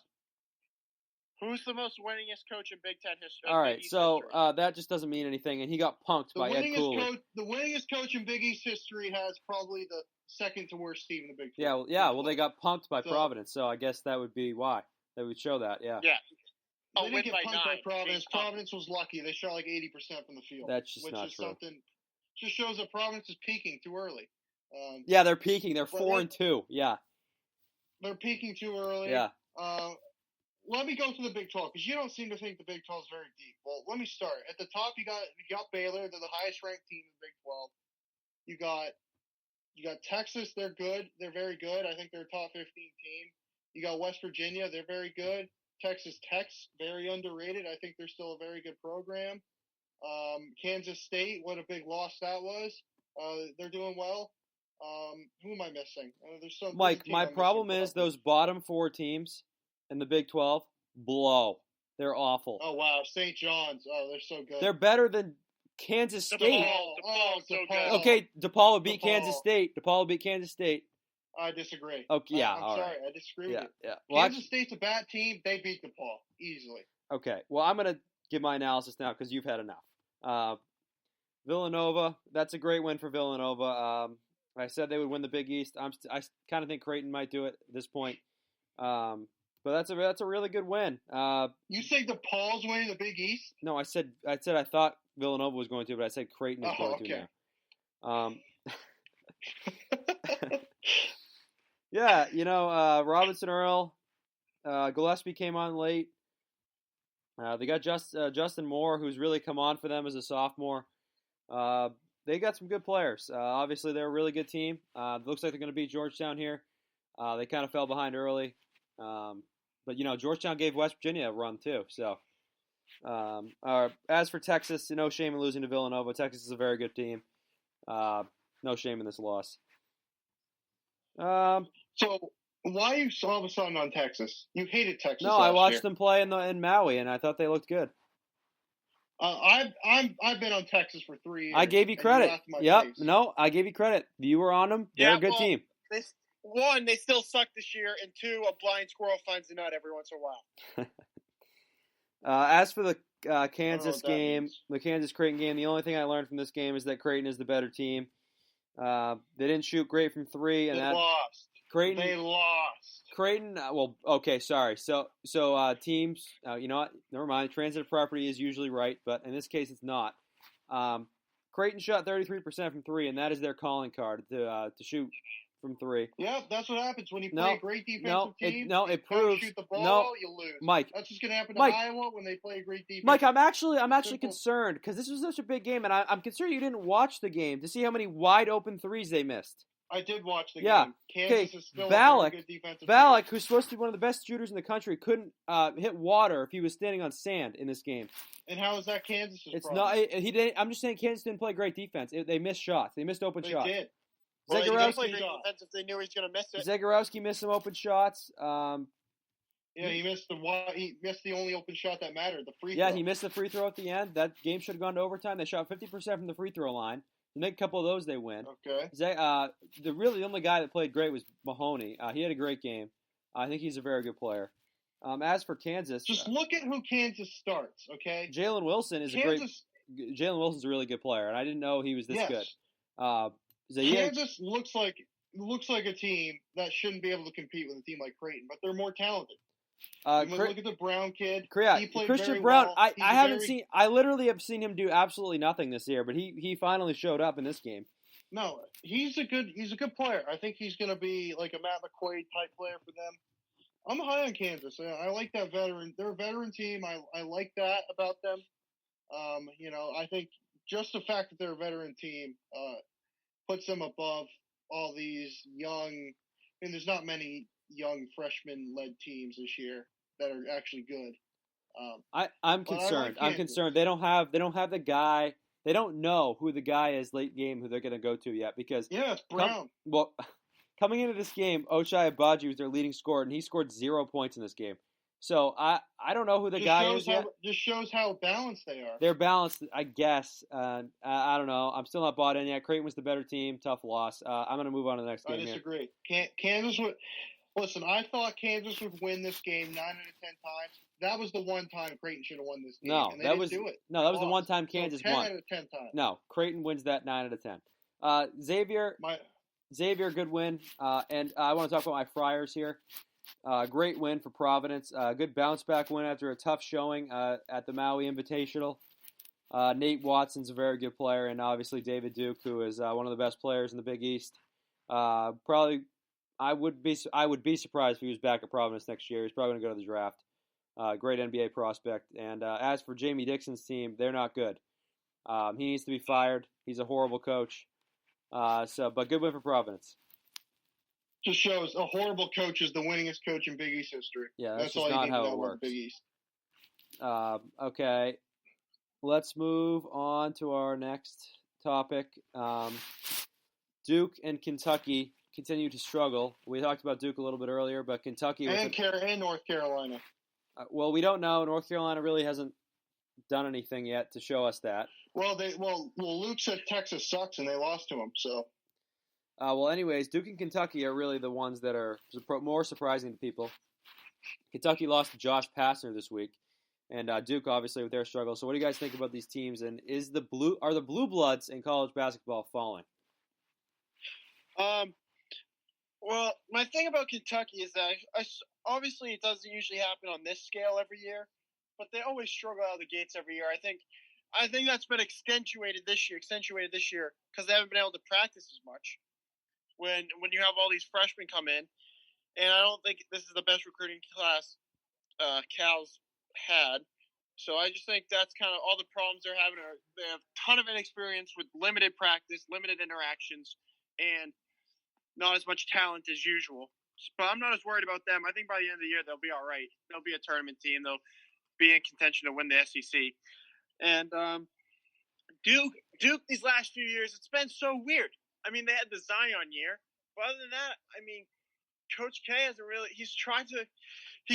Who's the most winningest coach in Big Ten history? All right, so that just doesn't mean anything, and he got punked by Ed Cooley. The winningest coach in Big East history has probably the second to worst team in the Big 12. Well, they got punked by Providence, so I guess that would be why. That would show that, yeah. Yeah. They didn't get punked by Providence. Providence was lucky. They shot like 80% from the field. That's just not true. Just shows that Providence is peaking too early. Yeah, they're peaking. They're 4-2. Yeah. They're peaking too early. Yeah. Let me go to the Big 12 because you don't seem to think the Big 12 is very deep. Well, let me start at the top. You got Baylor. They're the highest ranked team in the Big 12. You got Texas. They're good. They're very good. I think they're a top 15 team. You got West Virginia. They're very good. Texas Tech's very underrated. I think they're still a very good program. Kansas State. What a big loss that was. They're doing well. Who am I missing? Mike, my problem is those bottom 4 teams in the Big 12 blow. They're awful. Oh, wow. St. John's. Oh, they're so good. They're better than Kansas DePaul, State. so good. DePaul. Okay, DePaul would beat DePaul. Kansas State. DePaul would beat Kansas State. I disagree. Okay, yeah, I'm all sorry. right. I disagree with you. Yeah. Well, Kansas State's a bad team. They beat DePaul easily. okay. Well, I'm gonna give my analysis now because you've had enough. Villanova. That's a great win for Villanova. I said they would win the Big East. I kind of think Creighton might do it at this point. But that's a really good win. You say DePaul's winning the Big East? No, I said I thought Villanova was going to, but I said Creighton is going to now. Yeah, Robinson Earl, Gillespie came on late. They got Justin Moore, who's really come on for them as a sophomore. They got some good players. Obviously, they're a really good team. Looks like they're going to beat Georgetown here. They kind of fell behind early. But, Georgetown gave West Virginia a run, too. So, as for Texas, no shame in losing to Villanova. Texas is a very good team. No shame in this loss. So, why are you all of a sudden on Texas? You hated Texas. No, I watched them play in Maui, and I thought they looked good. I've been on Texas for 3 years. I gave you credit. Yep. No, I gave you credit. You were on them. They're a good team. They still suck this year, and 2, a blind squirrel finds a nut every once in a while. As for the Kansas game, the Kansas-Creighton game, the only thing I learned from this game is that Creighton is the better team. They didn't shoot great from 3, and they lost. They lost. Creighton. Well, okay, sorry. So teams. You know what? Never mind. Transitive property is usually right, but in this case, it's not. Creighton shot 33% from 3, and that is their calling card to shoot from 3. Yeah, that's what happens when you play a great defensive team. It proves. Shoot the ball, you lose. Mike, that's just gonna happen to Iowa when they play a great defense. Mike, I'm actually concerned because this was such a big game, and I'm concerned you didn't watch the game to see how many wide open threes they missed. I did watch the game. Kansas is still a very good defensive Ballack, team. who's supposed to be one of the best shooters in the country, couldn't hit water if he was standing on sand in this game. And how is that Kansas' It's problem? not. He didn't. I'm just saying Kansas didn't play great defense. They missed shots. They missed open shots. They did. Well, they didn't play great defense if they knew he was going to miss it. Zagorowski missed some open shots. Yeah, he missed the only open shot that mattered, the free throw. Yeah, he missed the free throw at the end. That game should have gone to overtime. They shot 50% from the free throw line. They make a couple of those, they win. Okay. The only guy that played great was Mahoney. He had a great game. I think he's a very good player. As for Kansas, just look at who Kansas starts. Okay. Jalen Wilson is Jalen Wilson's a really good player, and I didn't know he was this good. Kansas looks like a team that shouldn't be able to compete with a team like Creighton, but they're more talented. Look at the Brown kid. He played Christian Brown. Well. I literally have seen him do absolutely nothing this year, but he finally showed up in this game. No, he's a good player. I think he's going to be like a Matt McQuaid type player for them. I'm high on Kansas. I like that veteran. They're a veteran team. I like that about them. I think just the fact that they're a veteran team puts them above all these young. There's not many young freshman-led teams this year that are actually good. I'm concerned. I'm concerned. They don't have the guy. They don't know who the guy is late game who they're going to go to yet because it's Brown. Coming into this game, Ochai Agbaji was their leading scorer, and he scored 0 points in this game. So I don't know who the guy is yet. Just shows how balanced they are. They're balanced, I guess. I don't know. I'm still not bought in yet. Creighton was the better team. Tough loss. I'm going to move on to the next game. I disagree. Kansas would. Listen, I thought Kansas would win this game 9 out of 10 times. That was the one time Creighton should have won this game. No, that was do it. No, that was the one time Kansas 10 won. 10 out of 10 times. No, Creighton wins that 9 out of 10. Xavier, good win. And I want to talk about my Friars here. Great win for Providence. Good bounce back win after a tough showing at the Maui Invitational. Nate Watson's a very good player, and obviously David Duke, who is one of the best players in the Big East. Probably, I would be surprised if he was back at Providence next year. He's probably going to go to the draft. Great NBA prospect. And as for Jamie Dixon's team, they're not good. He needs to be fired. He's a horrible coach. But good win for Providence. Just shows a horrible coach is the winningest coach in Big East history. Yeah, that's just not how it works. Big East. Okay, let's move on to our next topic. Duke and Kentucky continue to struggle. We talked about Duke a little bit earlier, but Kentucky and North Carolina. Well, we don't know. North Carolina really hasn't done anything yet to show us that. Well, Luke said Texas sucks, and they lost to him. So. Well, anyways, Duke and Kentucky are really the ones that are more surprising to people. Kentucky lost to Josh Pastner this week, and Duke obviously with their struggles. So, what do you guys think about these teams? And are the blue bloods in college basketball falling? Well, my thing about Kentucky is that obviously it doesn't usually happen on this scale every year, but they always struggle out of the gates every year. I think that's been accentuated this year because they haven't been able to practice as much. When you have all these freshmen come in, and I don't think this is the best recruiting class Cal's had. So I just think that's kind of all the problems they're having. They have a ton of inexperience with limited practice, limited interactions, and not as much talent as usual. But I'm not as worried about them. I think by the end of the year, they'll be all right. They'll be a tournament team. They'll be in contention to win the SEC. And Duke, these last few years, it's been so weird. I mean, they had the Zion year. But other than that, I mean, Coach K hasn't really. He's kind of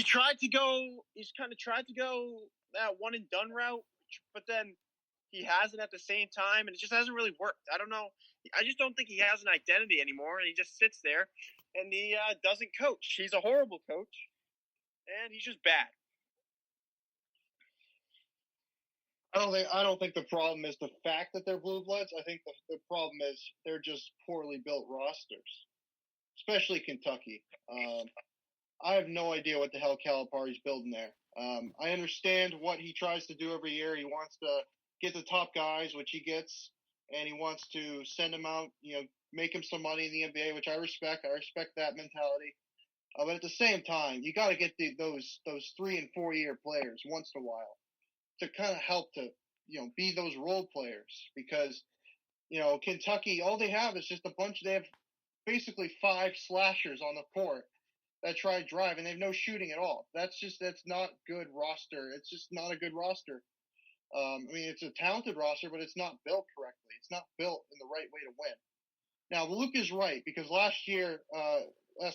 tried to go that one and done route, but then he hasn't at the same time, and it just hasn't really worked. I don't know. I just don't think he has an identity anymore, and he just sits there and he doesn't coach. He's a horrible coach, and he's just bad. I don't think the problem is the fact that they're blue bloods. I think the problem is they're just poorly built rosters, especially Kentucky. I have no idea what the hell Calipari's building there. I understand what he tries to do every year. He wants to get the top guys, which he gets, and he wants to send them out, make him some money in the NBA, which I respect. I respect that mentality. But at the same time, you got to get those 3 and 4 year players once in a while to kind of help to, be those role players because, Kentucky, all they have is just they have basically 5 slashers on the court that try to drive, and they have no shooting at all. That's not good roster. It's just not a good roster. I mean, it's a talented roster, but it's not built correctly. It's not built in the right way to win. Now, Luke is right because last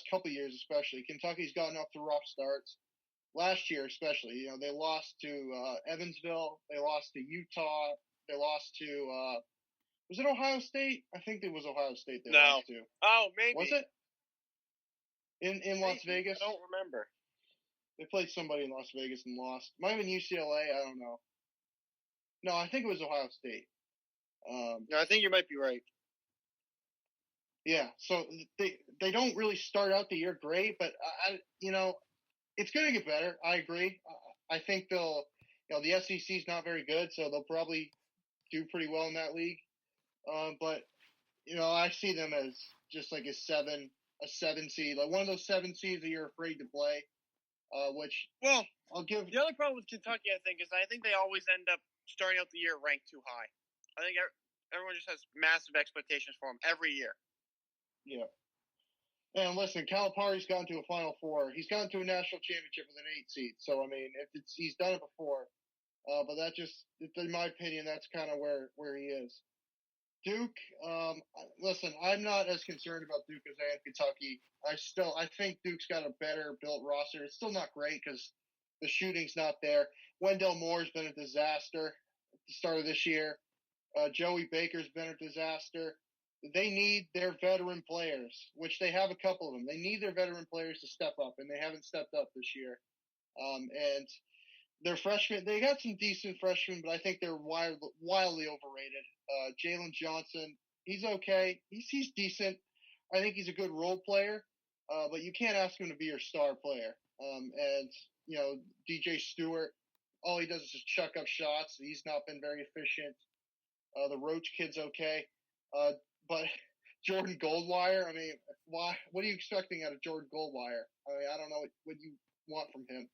couple of years especially, Kentucky's gotten off to rough starts. Last year especially, they lost to Evansville. They lost to Utah. They lost to was it Ohio State? I think it was Ohio State they lost to. Oh, maybe. Was it? In Las Vegas? I don't remember. They played somebody in Las Vegas and lost. Might have been UCLA. I don't know. No, I think it was Ohio State. No, I think you might be right. Yeah, so they don't really start out the year great, but it's going to get better. I agree. I think they'll. The SEC's not very good, so they'll probably do pretty well in that league. But I see them as just like a seven seed, like one of those 7 seeds that you're afraid to play. I'll give. The other problem with Kentucky, I think, is they always end up starting out the year ranked too high. I think everyone just has massive expectations for them every year. Yeah. And listen, Calipari's gone to a Final Four. He's gone to a national championship with an 8 seed. So I mean, he's done it before. But that just, in my opinion, that's kind of where he is. Duke, listen, I'm not as concerned about Duke as I am Kentucky. I think Duke's got a better built roster. It's still not great because the shooting's not there. Wendell Moore's been a disaster at the start of this year. Joey Baker's been a disaster. They need their veteran players, which they have a couple of them. They need their veteran players to step up, and they haven't stepped up this year. And their freshmen, they got some decent freshmen, but I think they're wildly overrated. Jalen Johnson, he's okay. He's decent. I think he's a good role player, but you can't ask him to be your star player. And DJ Stewart, all he does is just chuck up shots. He's not been very efficient. The Roach kid's okay. But Jordan Goldwire, I mean, why? What are you expecting out of Jordan Goldwire? I mean, I don't know what you want from him.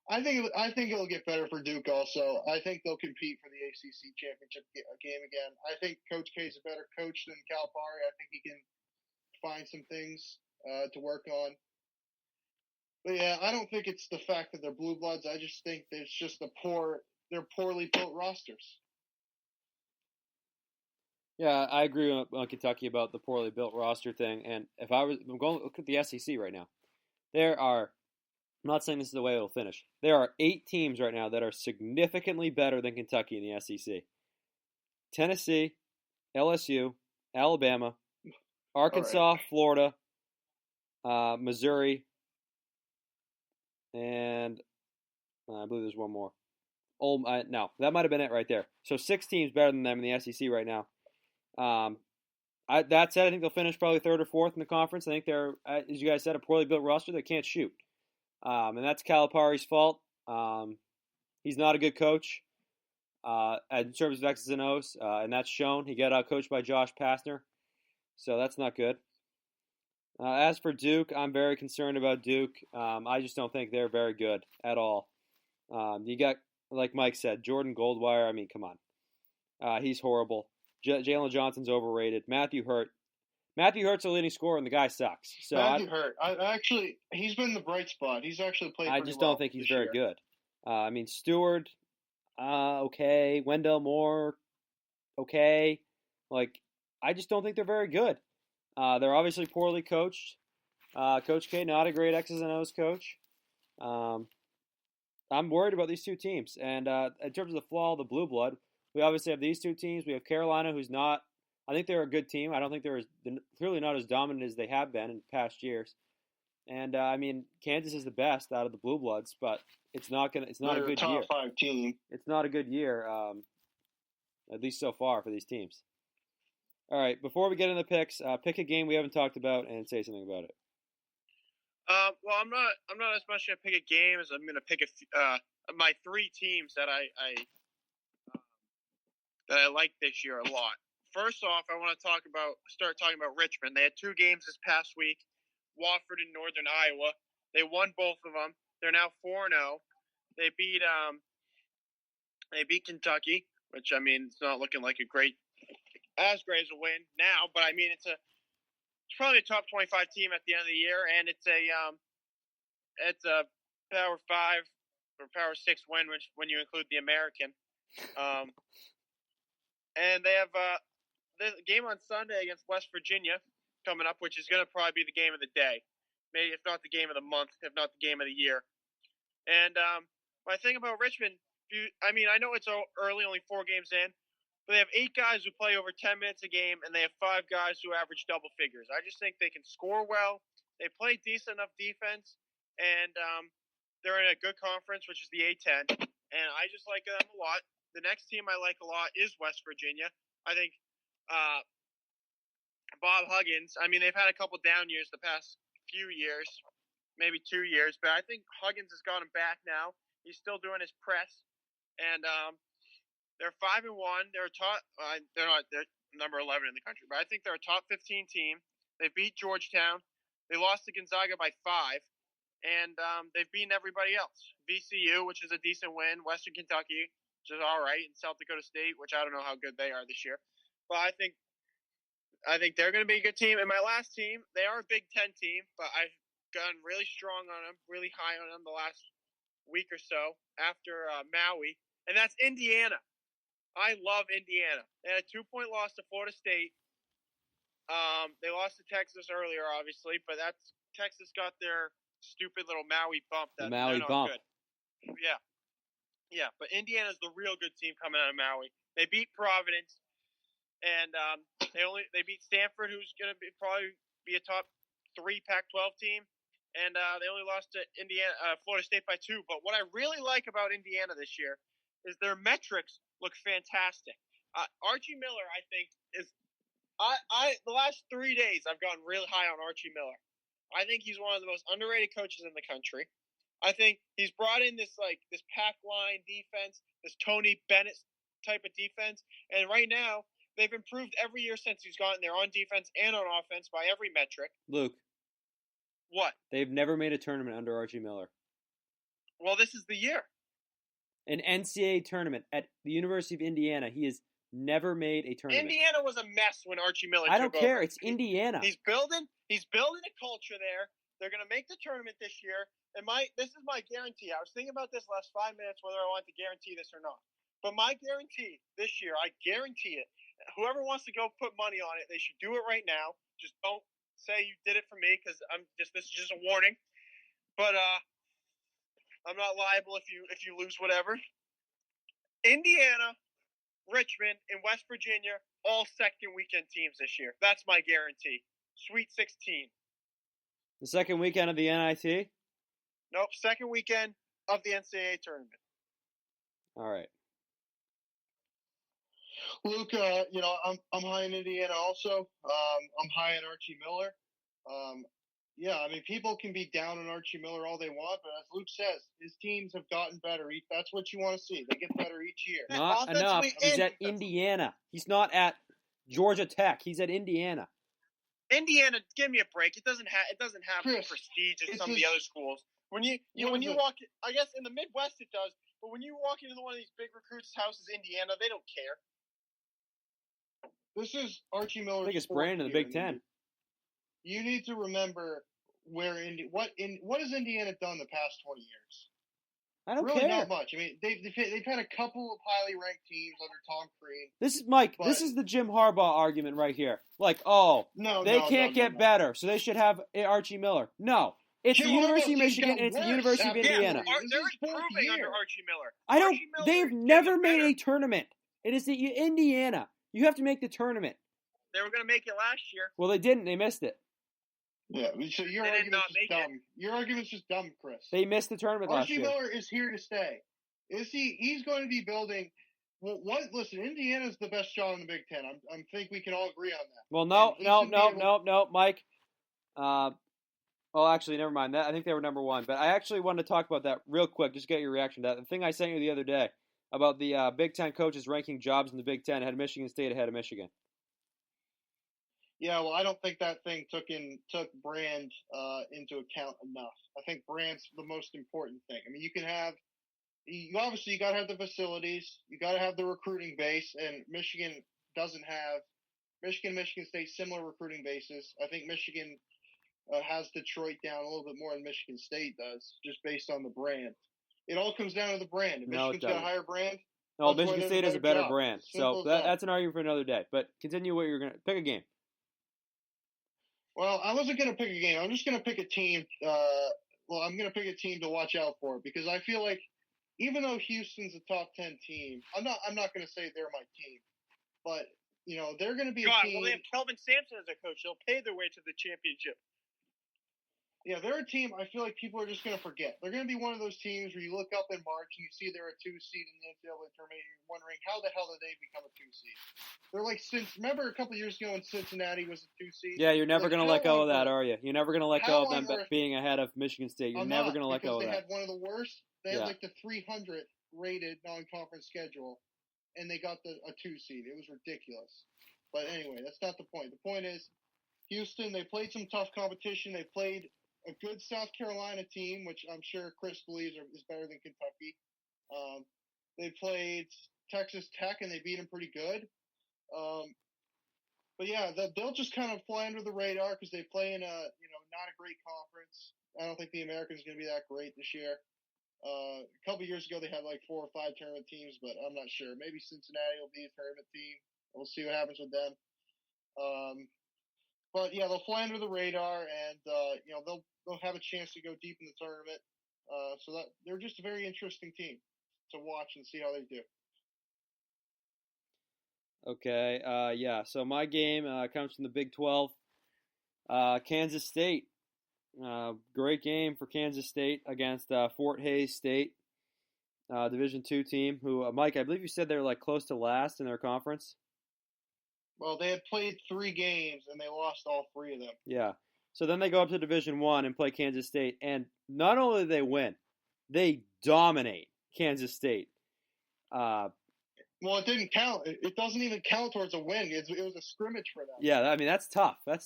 I think it'll get better for Duke also. I think they'll compete for the ACC championship game again. I think Coach K is a better coach than Calipari. I think he can find some things to work on. But yeah, I don't think it's the fact that they're blue bloods. I just think it's just they're poorly built rosters. Yeah, I agree on Kentucky about the poorly built roster thing. And I'm going to look at the SEC right now. I'm not saying this is the way it'll finish. There are 8 teams right now that are significantly better than Kentucky in the SEC. Tennessee, LSU, Alabama, Arkansas, Florida, Missouri, and I believe there's one more. No, that might have been it right there. So 6 teams better than them in the SEC right now. That said, I think they'll finish probably third or fourth in the conference. I think they're, as you guys said, a poorly built roster that can't shoot. And that's Calipari's fault. He's not a good coach in terms of X's and O's, and that's shown. He got coached by Josh Pastner, so that's not good. As for Duke, I'm very concerned about Duke. I just don't think they're very good at all. You got, like Mike said, Jordan Goldwire. I mean, come on. He's horrible. Jalen Johnson's overrated. Matthew Hurt's the leading scorer, and the guy sucks. So Matthew Hurt, he's been the bright spot. He's actually played. I just don't think he's very good. I mean, Stewart, okay. Wendell Moore, okay. Like, I just don't think they're very good. They're obviously poorly coached. Coach K, not a great X's and O's coach. I'm worried about these two teams. And in terms of the flaw of the blue blood, we obviously have these two teams. We have Carolina, who's not. I think they're a good team. I don't think they're clearly not as dominant as they have been in past years. And I mean, Kansas is the best out of the blue bloods, but it's not a good year. Top 5 team. It's not a good year, at least so far for these teams. All right, before we get into the picks, pick a game we haven't talked about and say something about it. Well, I'm not as much gonna pick a game as I'm gonna pick my 3 teams that I like this year a lot. First off, I want to start talking about Richmond. They had 2 games this past week, Wofford and Northern Iowa. They won both of them. They're now 4-0. They beat Kentucky, which, I mean, it's not looking like as great as a win now, but I mean, it's probably a top 25 team at the end of the year, and it's a Power 5 or Power 6 win, which when you include the American. And they have the game on Sunday against West Virginia coming up, which is going to probably be the game of the day. Maybe if not the game of the month, if not the game of the year. And my thing about Richmond, I know it's early, only 4 games in, but they have 8 guys who play over 10 minutes a game, and they have 5 guys who average double figures. I just think they can score well. They play decent enough defense, and they're in a good conference, which is the A-10, and I just like them a lot. The next team I like a lot is West Virginia. I think Bob Huggins, I mean, they've had a couple down years the past few years, maybe 2 years, but I think Huggins has got him back now. He's still doing his press, and they're 5-1. They're they're number 11 in the country, but I think they're a top 15 team. They beat Georgetown. They lost to Gonzaga by 5, and they've beaten everybody else. VCU, which is a decent win, Western Kentucky, which is all right, and South Dakota State, which I don't know how good they are this year. But I think they're going to be a good team. And my last team, they are a Big Ten team, but I've gotten really strong on them, really high on them the last week or so after Maui, and that's Indiana. I love Indiana. They had a 2-point loss to Florida State. They lost to Texas earlier, obviously, but Texas got their stupid little Maui bump. The Maui bump. Good. Yeah, but Indiana's the real good team coming out of Maui. They beat Providence, and they beat Stanford, who's going to probably be a top 3 Pac-12 team, and they only lost to Florida State by 2. But what I really like about Indiana this year is their metrics look fantastic. Archie Miller, I think, is the last 3 days I've gotten really high on Archie Miller. I think he's one of the most underrated coaches in the country. I think he's brought in this pack line defense, this Tony Bennett type of defense, and right now they've improved every year since he's gotten there on defense and on offense by every metric. Luke. What? They've never made a tournament under Archie Miller. Well, this is the year. An NCAA tournament at the University of Indiana. He has never made a tournament. Indiana was a mess when Archie Miller took over. I don't care. It's Indiana. He's building a culture there. They're going to make the tournament this year. And this is my guarantee. I was thinking about this last 5 minutes whether I want to guarantee this or not. But my guarantee this year, I guarantee it. Whoever wants to go put money on it, they should do it right now. Just don't say you did it for me, because this is just a warning. But I'm not liable if you lose whatever. Indiana Richmond, and West Virginia, all second weekend teams this year. That's my guarantee. Sweet 16. The second weekend of the NIT? Nope, second weekend of the NCAA tournament. All right. Luke, I'm high in Indiana also. I'm high in Archie Miller. People can be down on Archie Miller all they want, but as Luke says, his teams have gotten better. That's what you want to see. They get better each year. Not enough. He's at Indiana. He's not at Georgia Tech. He's at Indiana. Indiana, give me a break. It doesn't have Chris, the prestige as some of the other schools. When you walk, I guess in the Midwest it does, but when you walk into one of these big recruits' houses, Indiana, they don't care. This is Archie Miller's biggest brand in the Big Ten. You need to remember what has Indiana done the past 20 years? I don't really care. Not much. I mean, they've had a couple of highly ranked teams under Tom Crean. This is Mike. This is the Jim Harbaugh argument right here. Like, they can't get better, so they should have Archie Miller. No, it's Jim the University of Harbaugh's Michigan and it's the University of Indiana. They're improving under Archie Miller. They've never made a tournament. It is the Indiana. You have to make the tournament. They were going to make it last year. Well, they didn't. They missed it. Yeah, so your argument's just dumb. Your argument's just dumb, Chris. They missed the tournament last year. Archie Miller is here to stay. He's going to be building. Well, listen, Indiana's the best job in the Big Ten. I think we can all agree on that. Well, no, Mike. Actually, never mind. I think they were number one. But I actually wanted to talk about that real quick. Just get your reaction to that. The thing I sent you the other day about the Big Ten coaches ranking jobs in the Big Ten had Michigan State ahead of Michigan. Yeah, well, I don't think that thing took brand into account enough. I think brand's the most important thing. I mean, you got to have the facilities, you got to have the recruiting base, and Michigan doesn't have Michigan State similar recruiting bases. I think Michigan has Detroit down a little bit more than Michigan State does, just based on the brand. It all comes down to the brand. If Michigan's got a higher brand. No, Michigan State has a better brand. So that's an argument for another day. But continue what you're going to pick a game. Well, I wasn't going to pick a game. I'm just going to pick a team. I'm going to pick a team to watch out for because I feel like even though Houston's a top 10 team, I'm not going to say they're my team, but they're going to be a team. Well, they have Kelvin Sampson as a coach. They'll pay their way to the championship. Yeah, they're a team I feel like people are just going to forget. They're going to be one of those teams where you look up in March and you see they're a 2 seed in the NCAA tournament and you're wondering how the hell did they become a 2 seed? They're like, remember a couple years ago when Cincinnati was a 2 seed? Yeah, you're never going to let go of that, are you? You're never going to let go of them being ahead of Michigan State. You're never going to let go of that. They had one of the worst. They had like the 300 rated non-conference schedule, and they got a 2 seed. It was ridiculous. But anyway, that's not the point. The point is, Houston, they played some tough competition. They played a good South Carolina team, which I'm sure Chris believes is better than Kentucky. They played Texas Tech, and they beat them pretty good. But yeah, they'll just kind of fly under the radar because they play in a not a great conference. I don't think the American's going to be that great this year. A couple years ago, they had like 4 or 5 tournament teams, but I'm not sure. Maybe Cincinnati will be a tournament team. We'll see what happens with them. But yeah, they'll fly under the radar, and they'll have a chance to go deep in the tournament. So that they're just a very interesting team to watch and see how they do. Okay. So my game comes from the Big 12. Kansas State. Great game for Kansas State against Fort Hays State, Division II team. Who, Mike, I believe you said they were like close to last in their conference. Well, they had played 3 games, and they lost all 3 of them. Yeah. So then they go up to Division I and play Kansas State. And not only do they win, they dominate Kansas State. Well, it didn't count. It doesn't even count towards a win. It was a scrimmage for them. Yeah, I mean, that's tough. They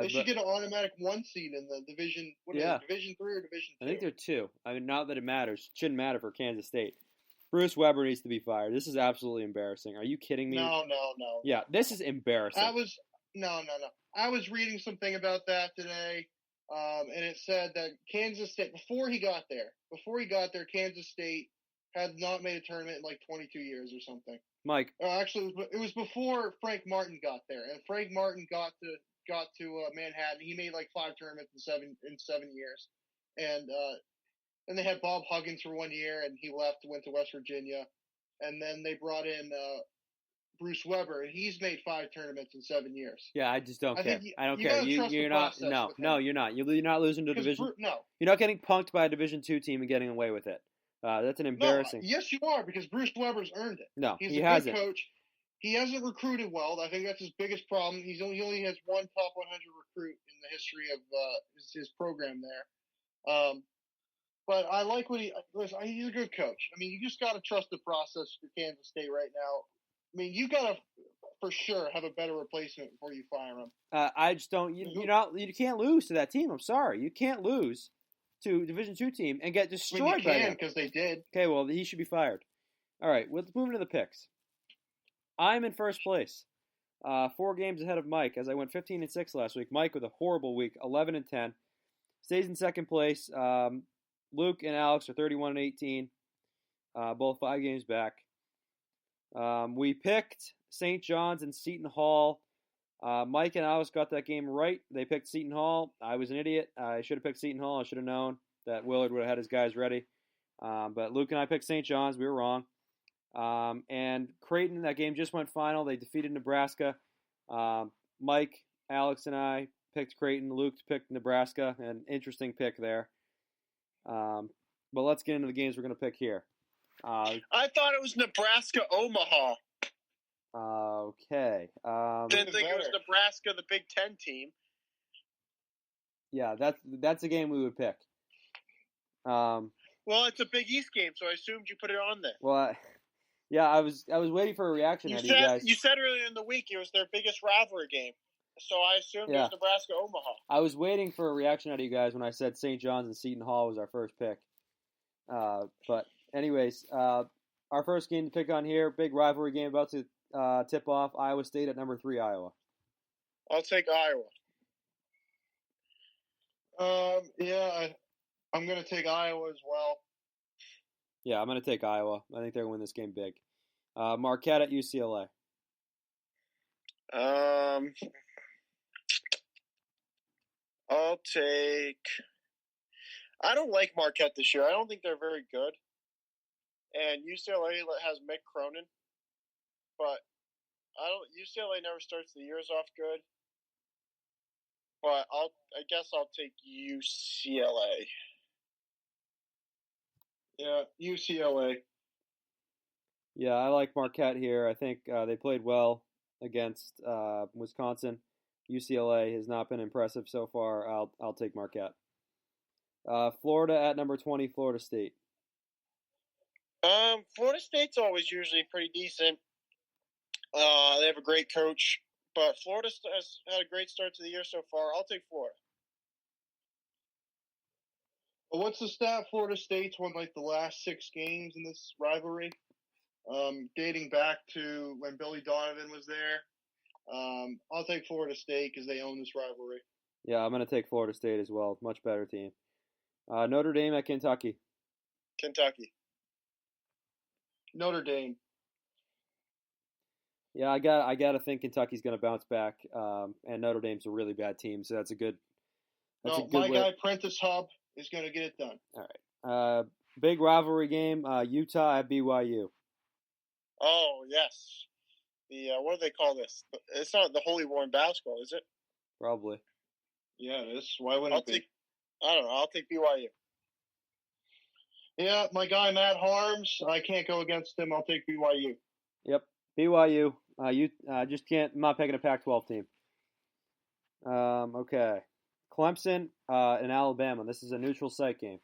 should get an automatic 1 seed in the division. Division 3 or Division 2? I think they're 2. I mean, not that it matters. Shouldn't matter for Kansas State. Bruce Weber needs to be fired. This is absolutely embarrassing. Are you kidding me? No. Yeah, this is embarrassing. No. I was reading something about that today, and it said that Kansas State, before he got there, Kansas State had not made a tournament in like 22 years or something. Mike. Actually, it was before Frank Martin got there, and Frank Martin got to Manhattan. He made like 5 tournaments in 7 years, and they had Bob Huggins for 1 year, and he went to West Virginia. and then they brought in Bruce Weber, and he's made 5 tournaments in 7 years. Yeah, I just don't I care. think I don't you care. gotta trust You're the not. process No, with him. no, you're not. You're not losing to a division. No, You're not getting punked by a Division II team and getting away with it. That's an embarrassing. No, yes, you are, because Bruce Weber's earned it. No, He's he a hasn't. good coach. He hasn't recruited well. I think that's his biggest problem. He only has one top 100 recruit in the history of his program there. But I like what listen, he's a good coach. I mean, you just got to trust the process for Kansas State right now. I mean, you got to for sure have a better replacement before you fire him. I just don't. You can't lose to that team. I'm sorry, you can't lose to Division II team and get destroyed by them. Because they did. Okay, well, he should be fired. All right, let's move into the picks. I'm in first place, 4 games ahead of Mike, as I went 15-6 last week. Mike with a horrible week, 11-10, stays in second place. Luke and Alex are 31-18, both 5 games back. We picked St. John's and Seton Hall. Mike and Alex got that game right. They picked Seton Hall. I was an idiot. I should have picked Seton Hall. I should have known that Willard would have had his guys ready. But Luke and I picked St. John's. We were wrong. And Creighton, that game just went final. They defeated Nebraska. Mike, Alex, and I picked Creighton. Luke picked Nebraska. An interesting pick there. But let's get into the games we're going to pick here. I thought it was Nebraska Omaha. Okay. Didn't think it was Nebraska, the Big Ten team. Yeah, that's a game we would pick. Well, it's a Big East game, so I assumed you put it on there. Well, yeah, I was waiting for a reaction out of you guys. You said earlier in the week it was their biggest rivalry game, so I assumed it was Nebraska Omaha. I was waiting for a reaction out of you guys when I said St. John's and Seton Hall was our first pick. But anyways, our first game to pick on here, big rivalry game about to tip off. Iowa State at number 3, Iowa. I'll take Iowa. I'm going to take Iowa as well. Yeah, I'm going to take Iowa. I think they're going to win this game big. Marquette at UCLA. I'll take... I don't like Marquette this year. I don't think they're very good. And UCLA has Mick Cronin. But UCLA never starts the years off good. But I guess I'll take UCLA. Yeah, UCLA. Yeah, I like Marquette here. I think they played well against Wisconsin. UCLA has not been impressive so far. I'll take Marquette. Florida at number 20, Florida State. Florida State's always usually pretty decent. They have a great coach, but Florida has had a great start to the year so far. I'll take Florida. Well, what's the stat? Florida State's won like the last 6 games in this rivalry, dating back to when Billy Donovan was there. I'll take Florida State because they own this rivalry. Yeah, I'm going to take Florida State as well. Much better team. Notre Dame at Kentucky. Kentucky. Notre Dame. Yeah, I got to think Kentucky's going to bounce back, and Notre Dame's a really bad team, so that's a good. My guy Prentice Hub is going to get it done. All right. Big rivalry game. Utah at BYU. Oh yes. The what do they call this? It's not the Holy War in basketball, is it? Probably. Yeah, it is. Why wouldn't it be? I don't know. I'll take BYU. Yeah, my guy Matt Harms. I can't go against him. I'll take BYU. Yep, BYU. You just can't. I'm not picking a Pac-12 team. Okay, Clemson and Alabama. This is a neutral site game.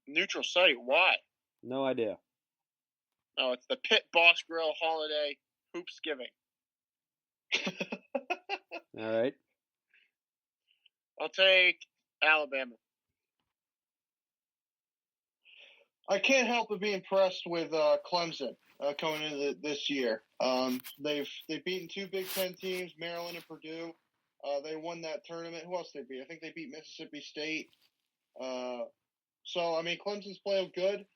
Neutral site? Why? No idea. Oh, it's the Pitt Boss Grill Holiday Hoopsgiving. All right. I'll take Alabama. I can't help but be impressed with Clemson coming into this year. They've beaten 2 Big Ten teams, Maryland and Purdue. They won that tournament. Who else they beat? I think they beat Mississippi State. So, I mean, Clemson's playing good.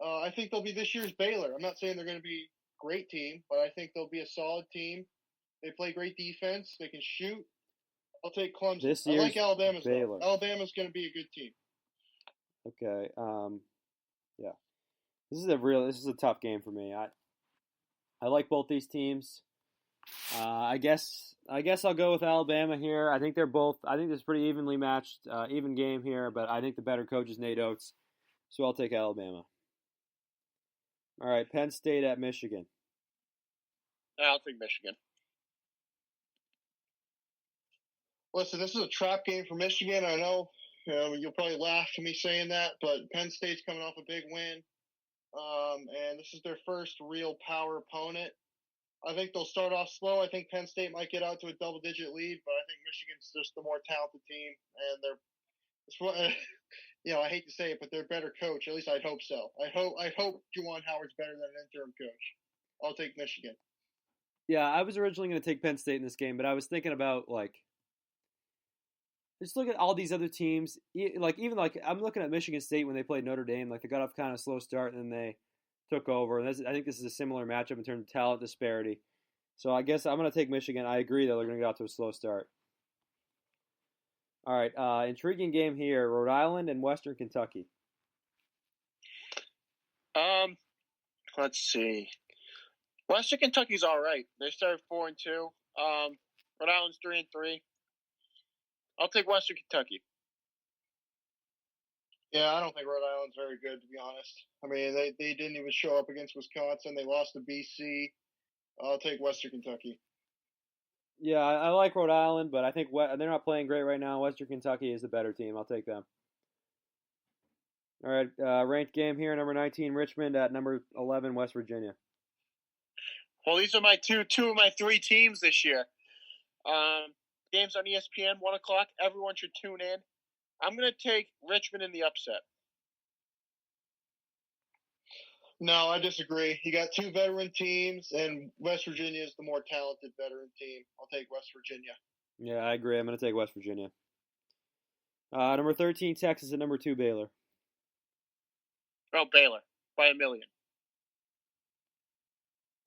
I think they'll be this year's Baylor. I'm not saying they're going to be a great team, but I think they'll be a solid team. They play great defense. They can shoot. I'll take Clemson. I like Alabama's Baylor. Alabama's going to be a good team. Okay. Yeah. This is a tough game for me. I like both these teams. I guess I'll go with Alabama here. I think they're both. I think this is pretty evenly matched, even game here. But I think the better coach is Nate Oates, so I'll take Alabama. All right, Penn State at Michigan. I'll take Michigan. Listen, this is a trap game for Michigan. I know, you'll probably laugh at me saying that, but Penn State's coming off a big win, and this is their first real power opponent. I think they'll start off slow. I think Penn State might get out to a double-digit lead, but I think Michigan's just the more talented team, and I hate to say it, but they're a better coach. At least I'd hope so. I hope Juwan Howard's better than an interim coach. I'll take Michigan. Yeah, I was originally going to take Penn State in this game, but I was thinking about just look at all these other teams. I'm looking at Michigan State when they played Notre Dame. Like they got off kind of slow start and then they took over. And I think this is a similar matchup in terms of talent disparity. So I guess I'm going to take Michigan. I agree that they're going to get out to a slow start. All right, intriguing game here: Rhode Island and Western Kentucky. Let's see. Western Kentucky's all right. They started 4-2. Rhode Island's 3-3. I'll take Western Kentucky. Yeah, I don't think Rhode Island's very good, to be honest. I mean, they didn't even show up against Wisconsin. They lost to BC. I'll take Western Kentucky. Yeah, I like Rhode Island, but I think they're not playing great right now. Western Kentucky is the better team. I'll take them. All right, ranked game here, number 19, Richmond at number 11, West Virginia. Well, these are my two of my three teams this year. Games on ESPN, 1 o'clock. Everyone should tune in. I'm going to take Richmond in the upset. No, I disagree. You got two veteran teams, and West Virginia is the more talented veteran team. I'll take West Virginia. Yeah, I agree. I'm going to take West Virginia. Number 13, Texas, and number 2, Baylor. Oh, Baylor by a million.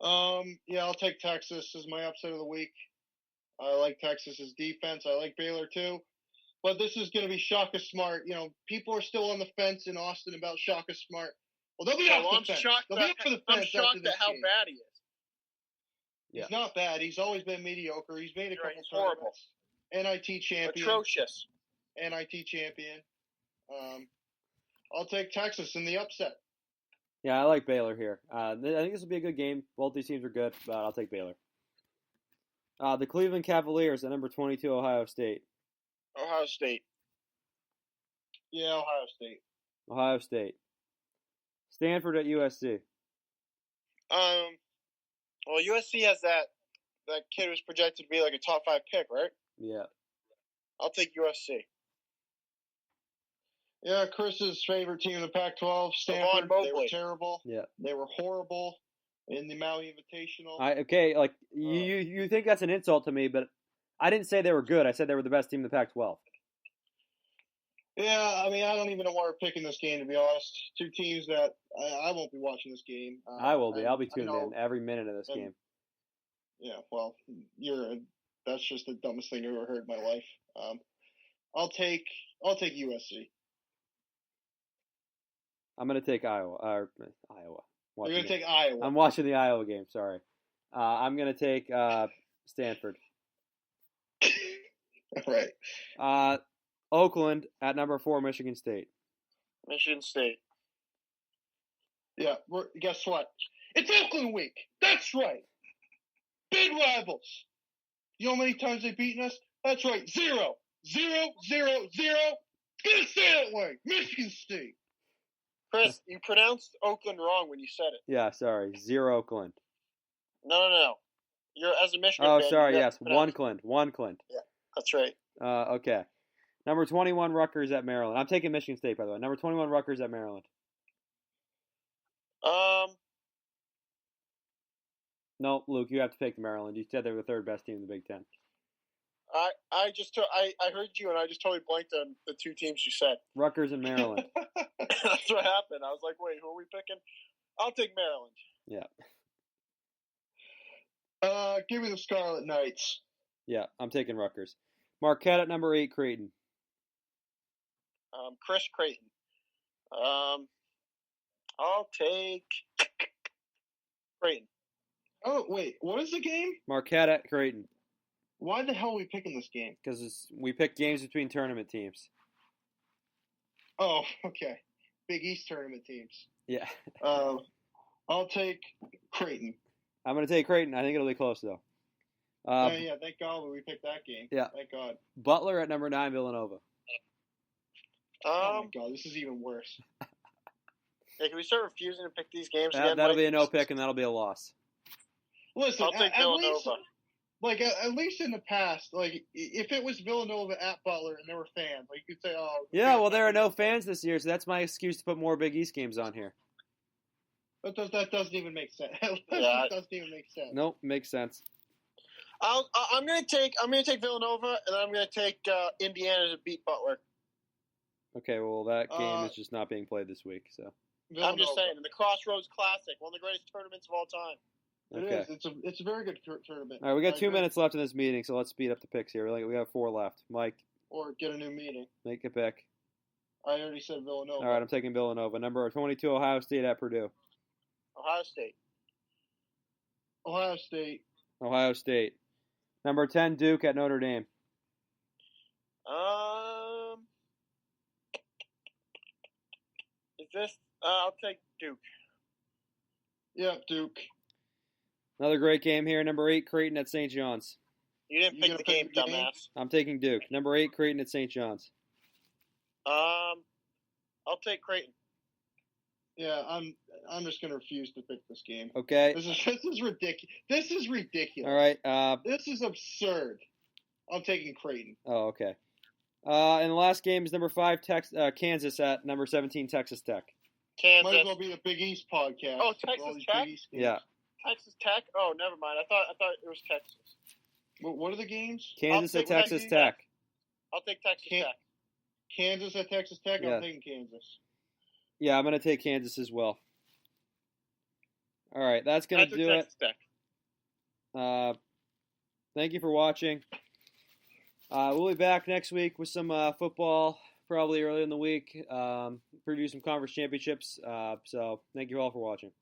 Yeah, I'll take Texas as my upset of the week. I like Texas's defense. I like Baylor too. But this is going to be Shaka Smart. People are still on the fence in Austin about Shaka Smart. Well, they'll be off the fence. I'm shocked at how bad he is. Yeah. He's not bad. He's always been mediocre. He's made a couple horrible. NIT champion. Atrocious. NIT champion. I'll take Texas in the upset. Yeah, I like Baylor here. I think this will be a good game. Both these teams are good, but I'll take Baylor. The Cleveland Cavaliers at number 22, Ohio State. Ohio State. Yeah, Ohio State. Ohio State. Stanford at USC. Well, USC has that kid who's projected to be like a top 5 pick, right? Yeah. I'll take USC. Yeah, Chris's favorite team in the Pac-12, Stanford. They were terrible. Yeah. They were horrible in the Maui Invitational. You think that's an insult to me, but I didn't say they were good. I said they were the best team in the Pac-12. Yeah, I mean, I don't even know why we're picking this game, to be honest. Two teams that I won't be watching this game. I will be. I'll be tuned in every minute of this game. Yeah, well, that's just the dumbest thing I've ever heard in my life. I'll take USC. I'm going to take Iowa. You're going to take Iowa. I'm watching the Iowa game, sorry. I'm going to take Stanford. All right. Oakland at number 4, Michigan State. Michigan State. Yeah, guess what? It's Oakland week. That's right. Big rivals. You know how many times they've beaten us? That's right. 0, 0, 0, 0. Gonna say that way. Michigan State. Chris, you pronounced Oakland wrong when you said it. Yeah, sorry. 0 Oakland. No. You're as a Michigan fan. Oh, sorry, yes. 1 Clint. Yeah, that's right. Okay. Number 21, Rutgers at Maryland. I'm taking Michigan State, by the way. Number 21, Rutgers at Maryland. No, Luke, you have to pick Maryland. You said they were the third best team in the Big Ten. I heard you, and I just totally blanked on the two teams you said. Rutgers and Maryland. That's what happened. I was like, wait, who are we picking? I'll take Maryland. Yeah. Give me the Scarlet Knights. Yeah, I'm taking Rutgers. Marquette at number 8, Creighton. Chris Creighton. I'll take Creighton. Oh, wait. What is the game? Marquette at Creighton. Why the hell are we picking this game? Because we pick games between tournament teams. Oh, okay. Big East tournament teams. Yeah. I'll take Creighton. I'm going to take Creighton. I think it'll be close, though. Yeah, thank God we picked that game. Yeah. Thank God. Butler at number 9, Villanova. Oh, my God. This is even worse. Yeah, can we start refusing to pick these games That'll again? be a no pick, and that'll be a loss. Listen, I'll take Villanova. At least in the past, like, if it was Villanova at Butler and there were fans, like, you could say, oh. Yeah, well, there are no fans this year, so that's my excuse to put more Big East games on here. That doesn't even make sense. Yeah. Doesn't even make sense. Nope, makes sense. I'm gonna take Villanova, and I'm gonna take Indiana to beat Butler. Okay, well, that game is just not being played this week, so. Villanova. I'm just saying, in the Crossroads Classic, one of the greatest tournaments of all time. Okay. It is. It's a very good tournament. All right, we got 2 minutes left in this meeting, so let's speed up the picks here. We got 4 left. Mike, Or get a new meeting. make a pick. I already said Villanova. All right, I'm taking Villanova. Number 22, Ohio State at Purdue. Ohio State. Ohio State. Ohio State. Number 10, Duke at Notre Dame. Is this? I'll take Duke. Yeah, Duke. Another great game here. Number 8, Creighton at St. John's. You didn't You pick gonna the pick game, the game? dumbass. I'm taking Duke. Number 8, Creighton at St. John's. I'll take Creighton. Yeah, I'm just gonna refuse to pick this game. Okay. This is ridiculous. This is ridiculous. All right. This is absurd. I'm taking Creighton. Oh, okay. And the last game is number 5, Kansas at number 17, Texas Tech. Kansas. Might as well be the Big East podcast. Oh, for all Texas these Tech? Big East games. Yeah. Texas Tech? Oh, never mind. I thought it was Texas. What are the games? Kansas I'll at take Texas Texas Tech. I'll take Texas Can- Tech. Kansas at Texas Tech. Yeah. I'm taking Kansas. Yeah, I'm going to take Kansas as well. All right, that's going to do Texas Tech. it. Thank you for watching. We'll be back next week with some football, probably early in the week. Preview some conference championships. So thank you all for watching.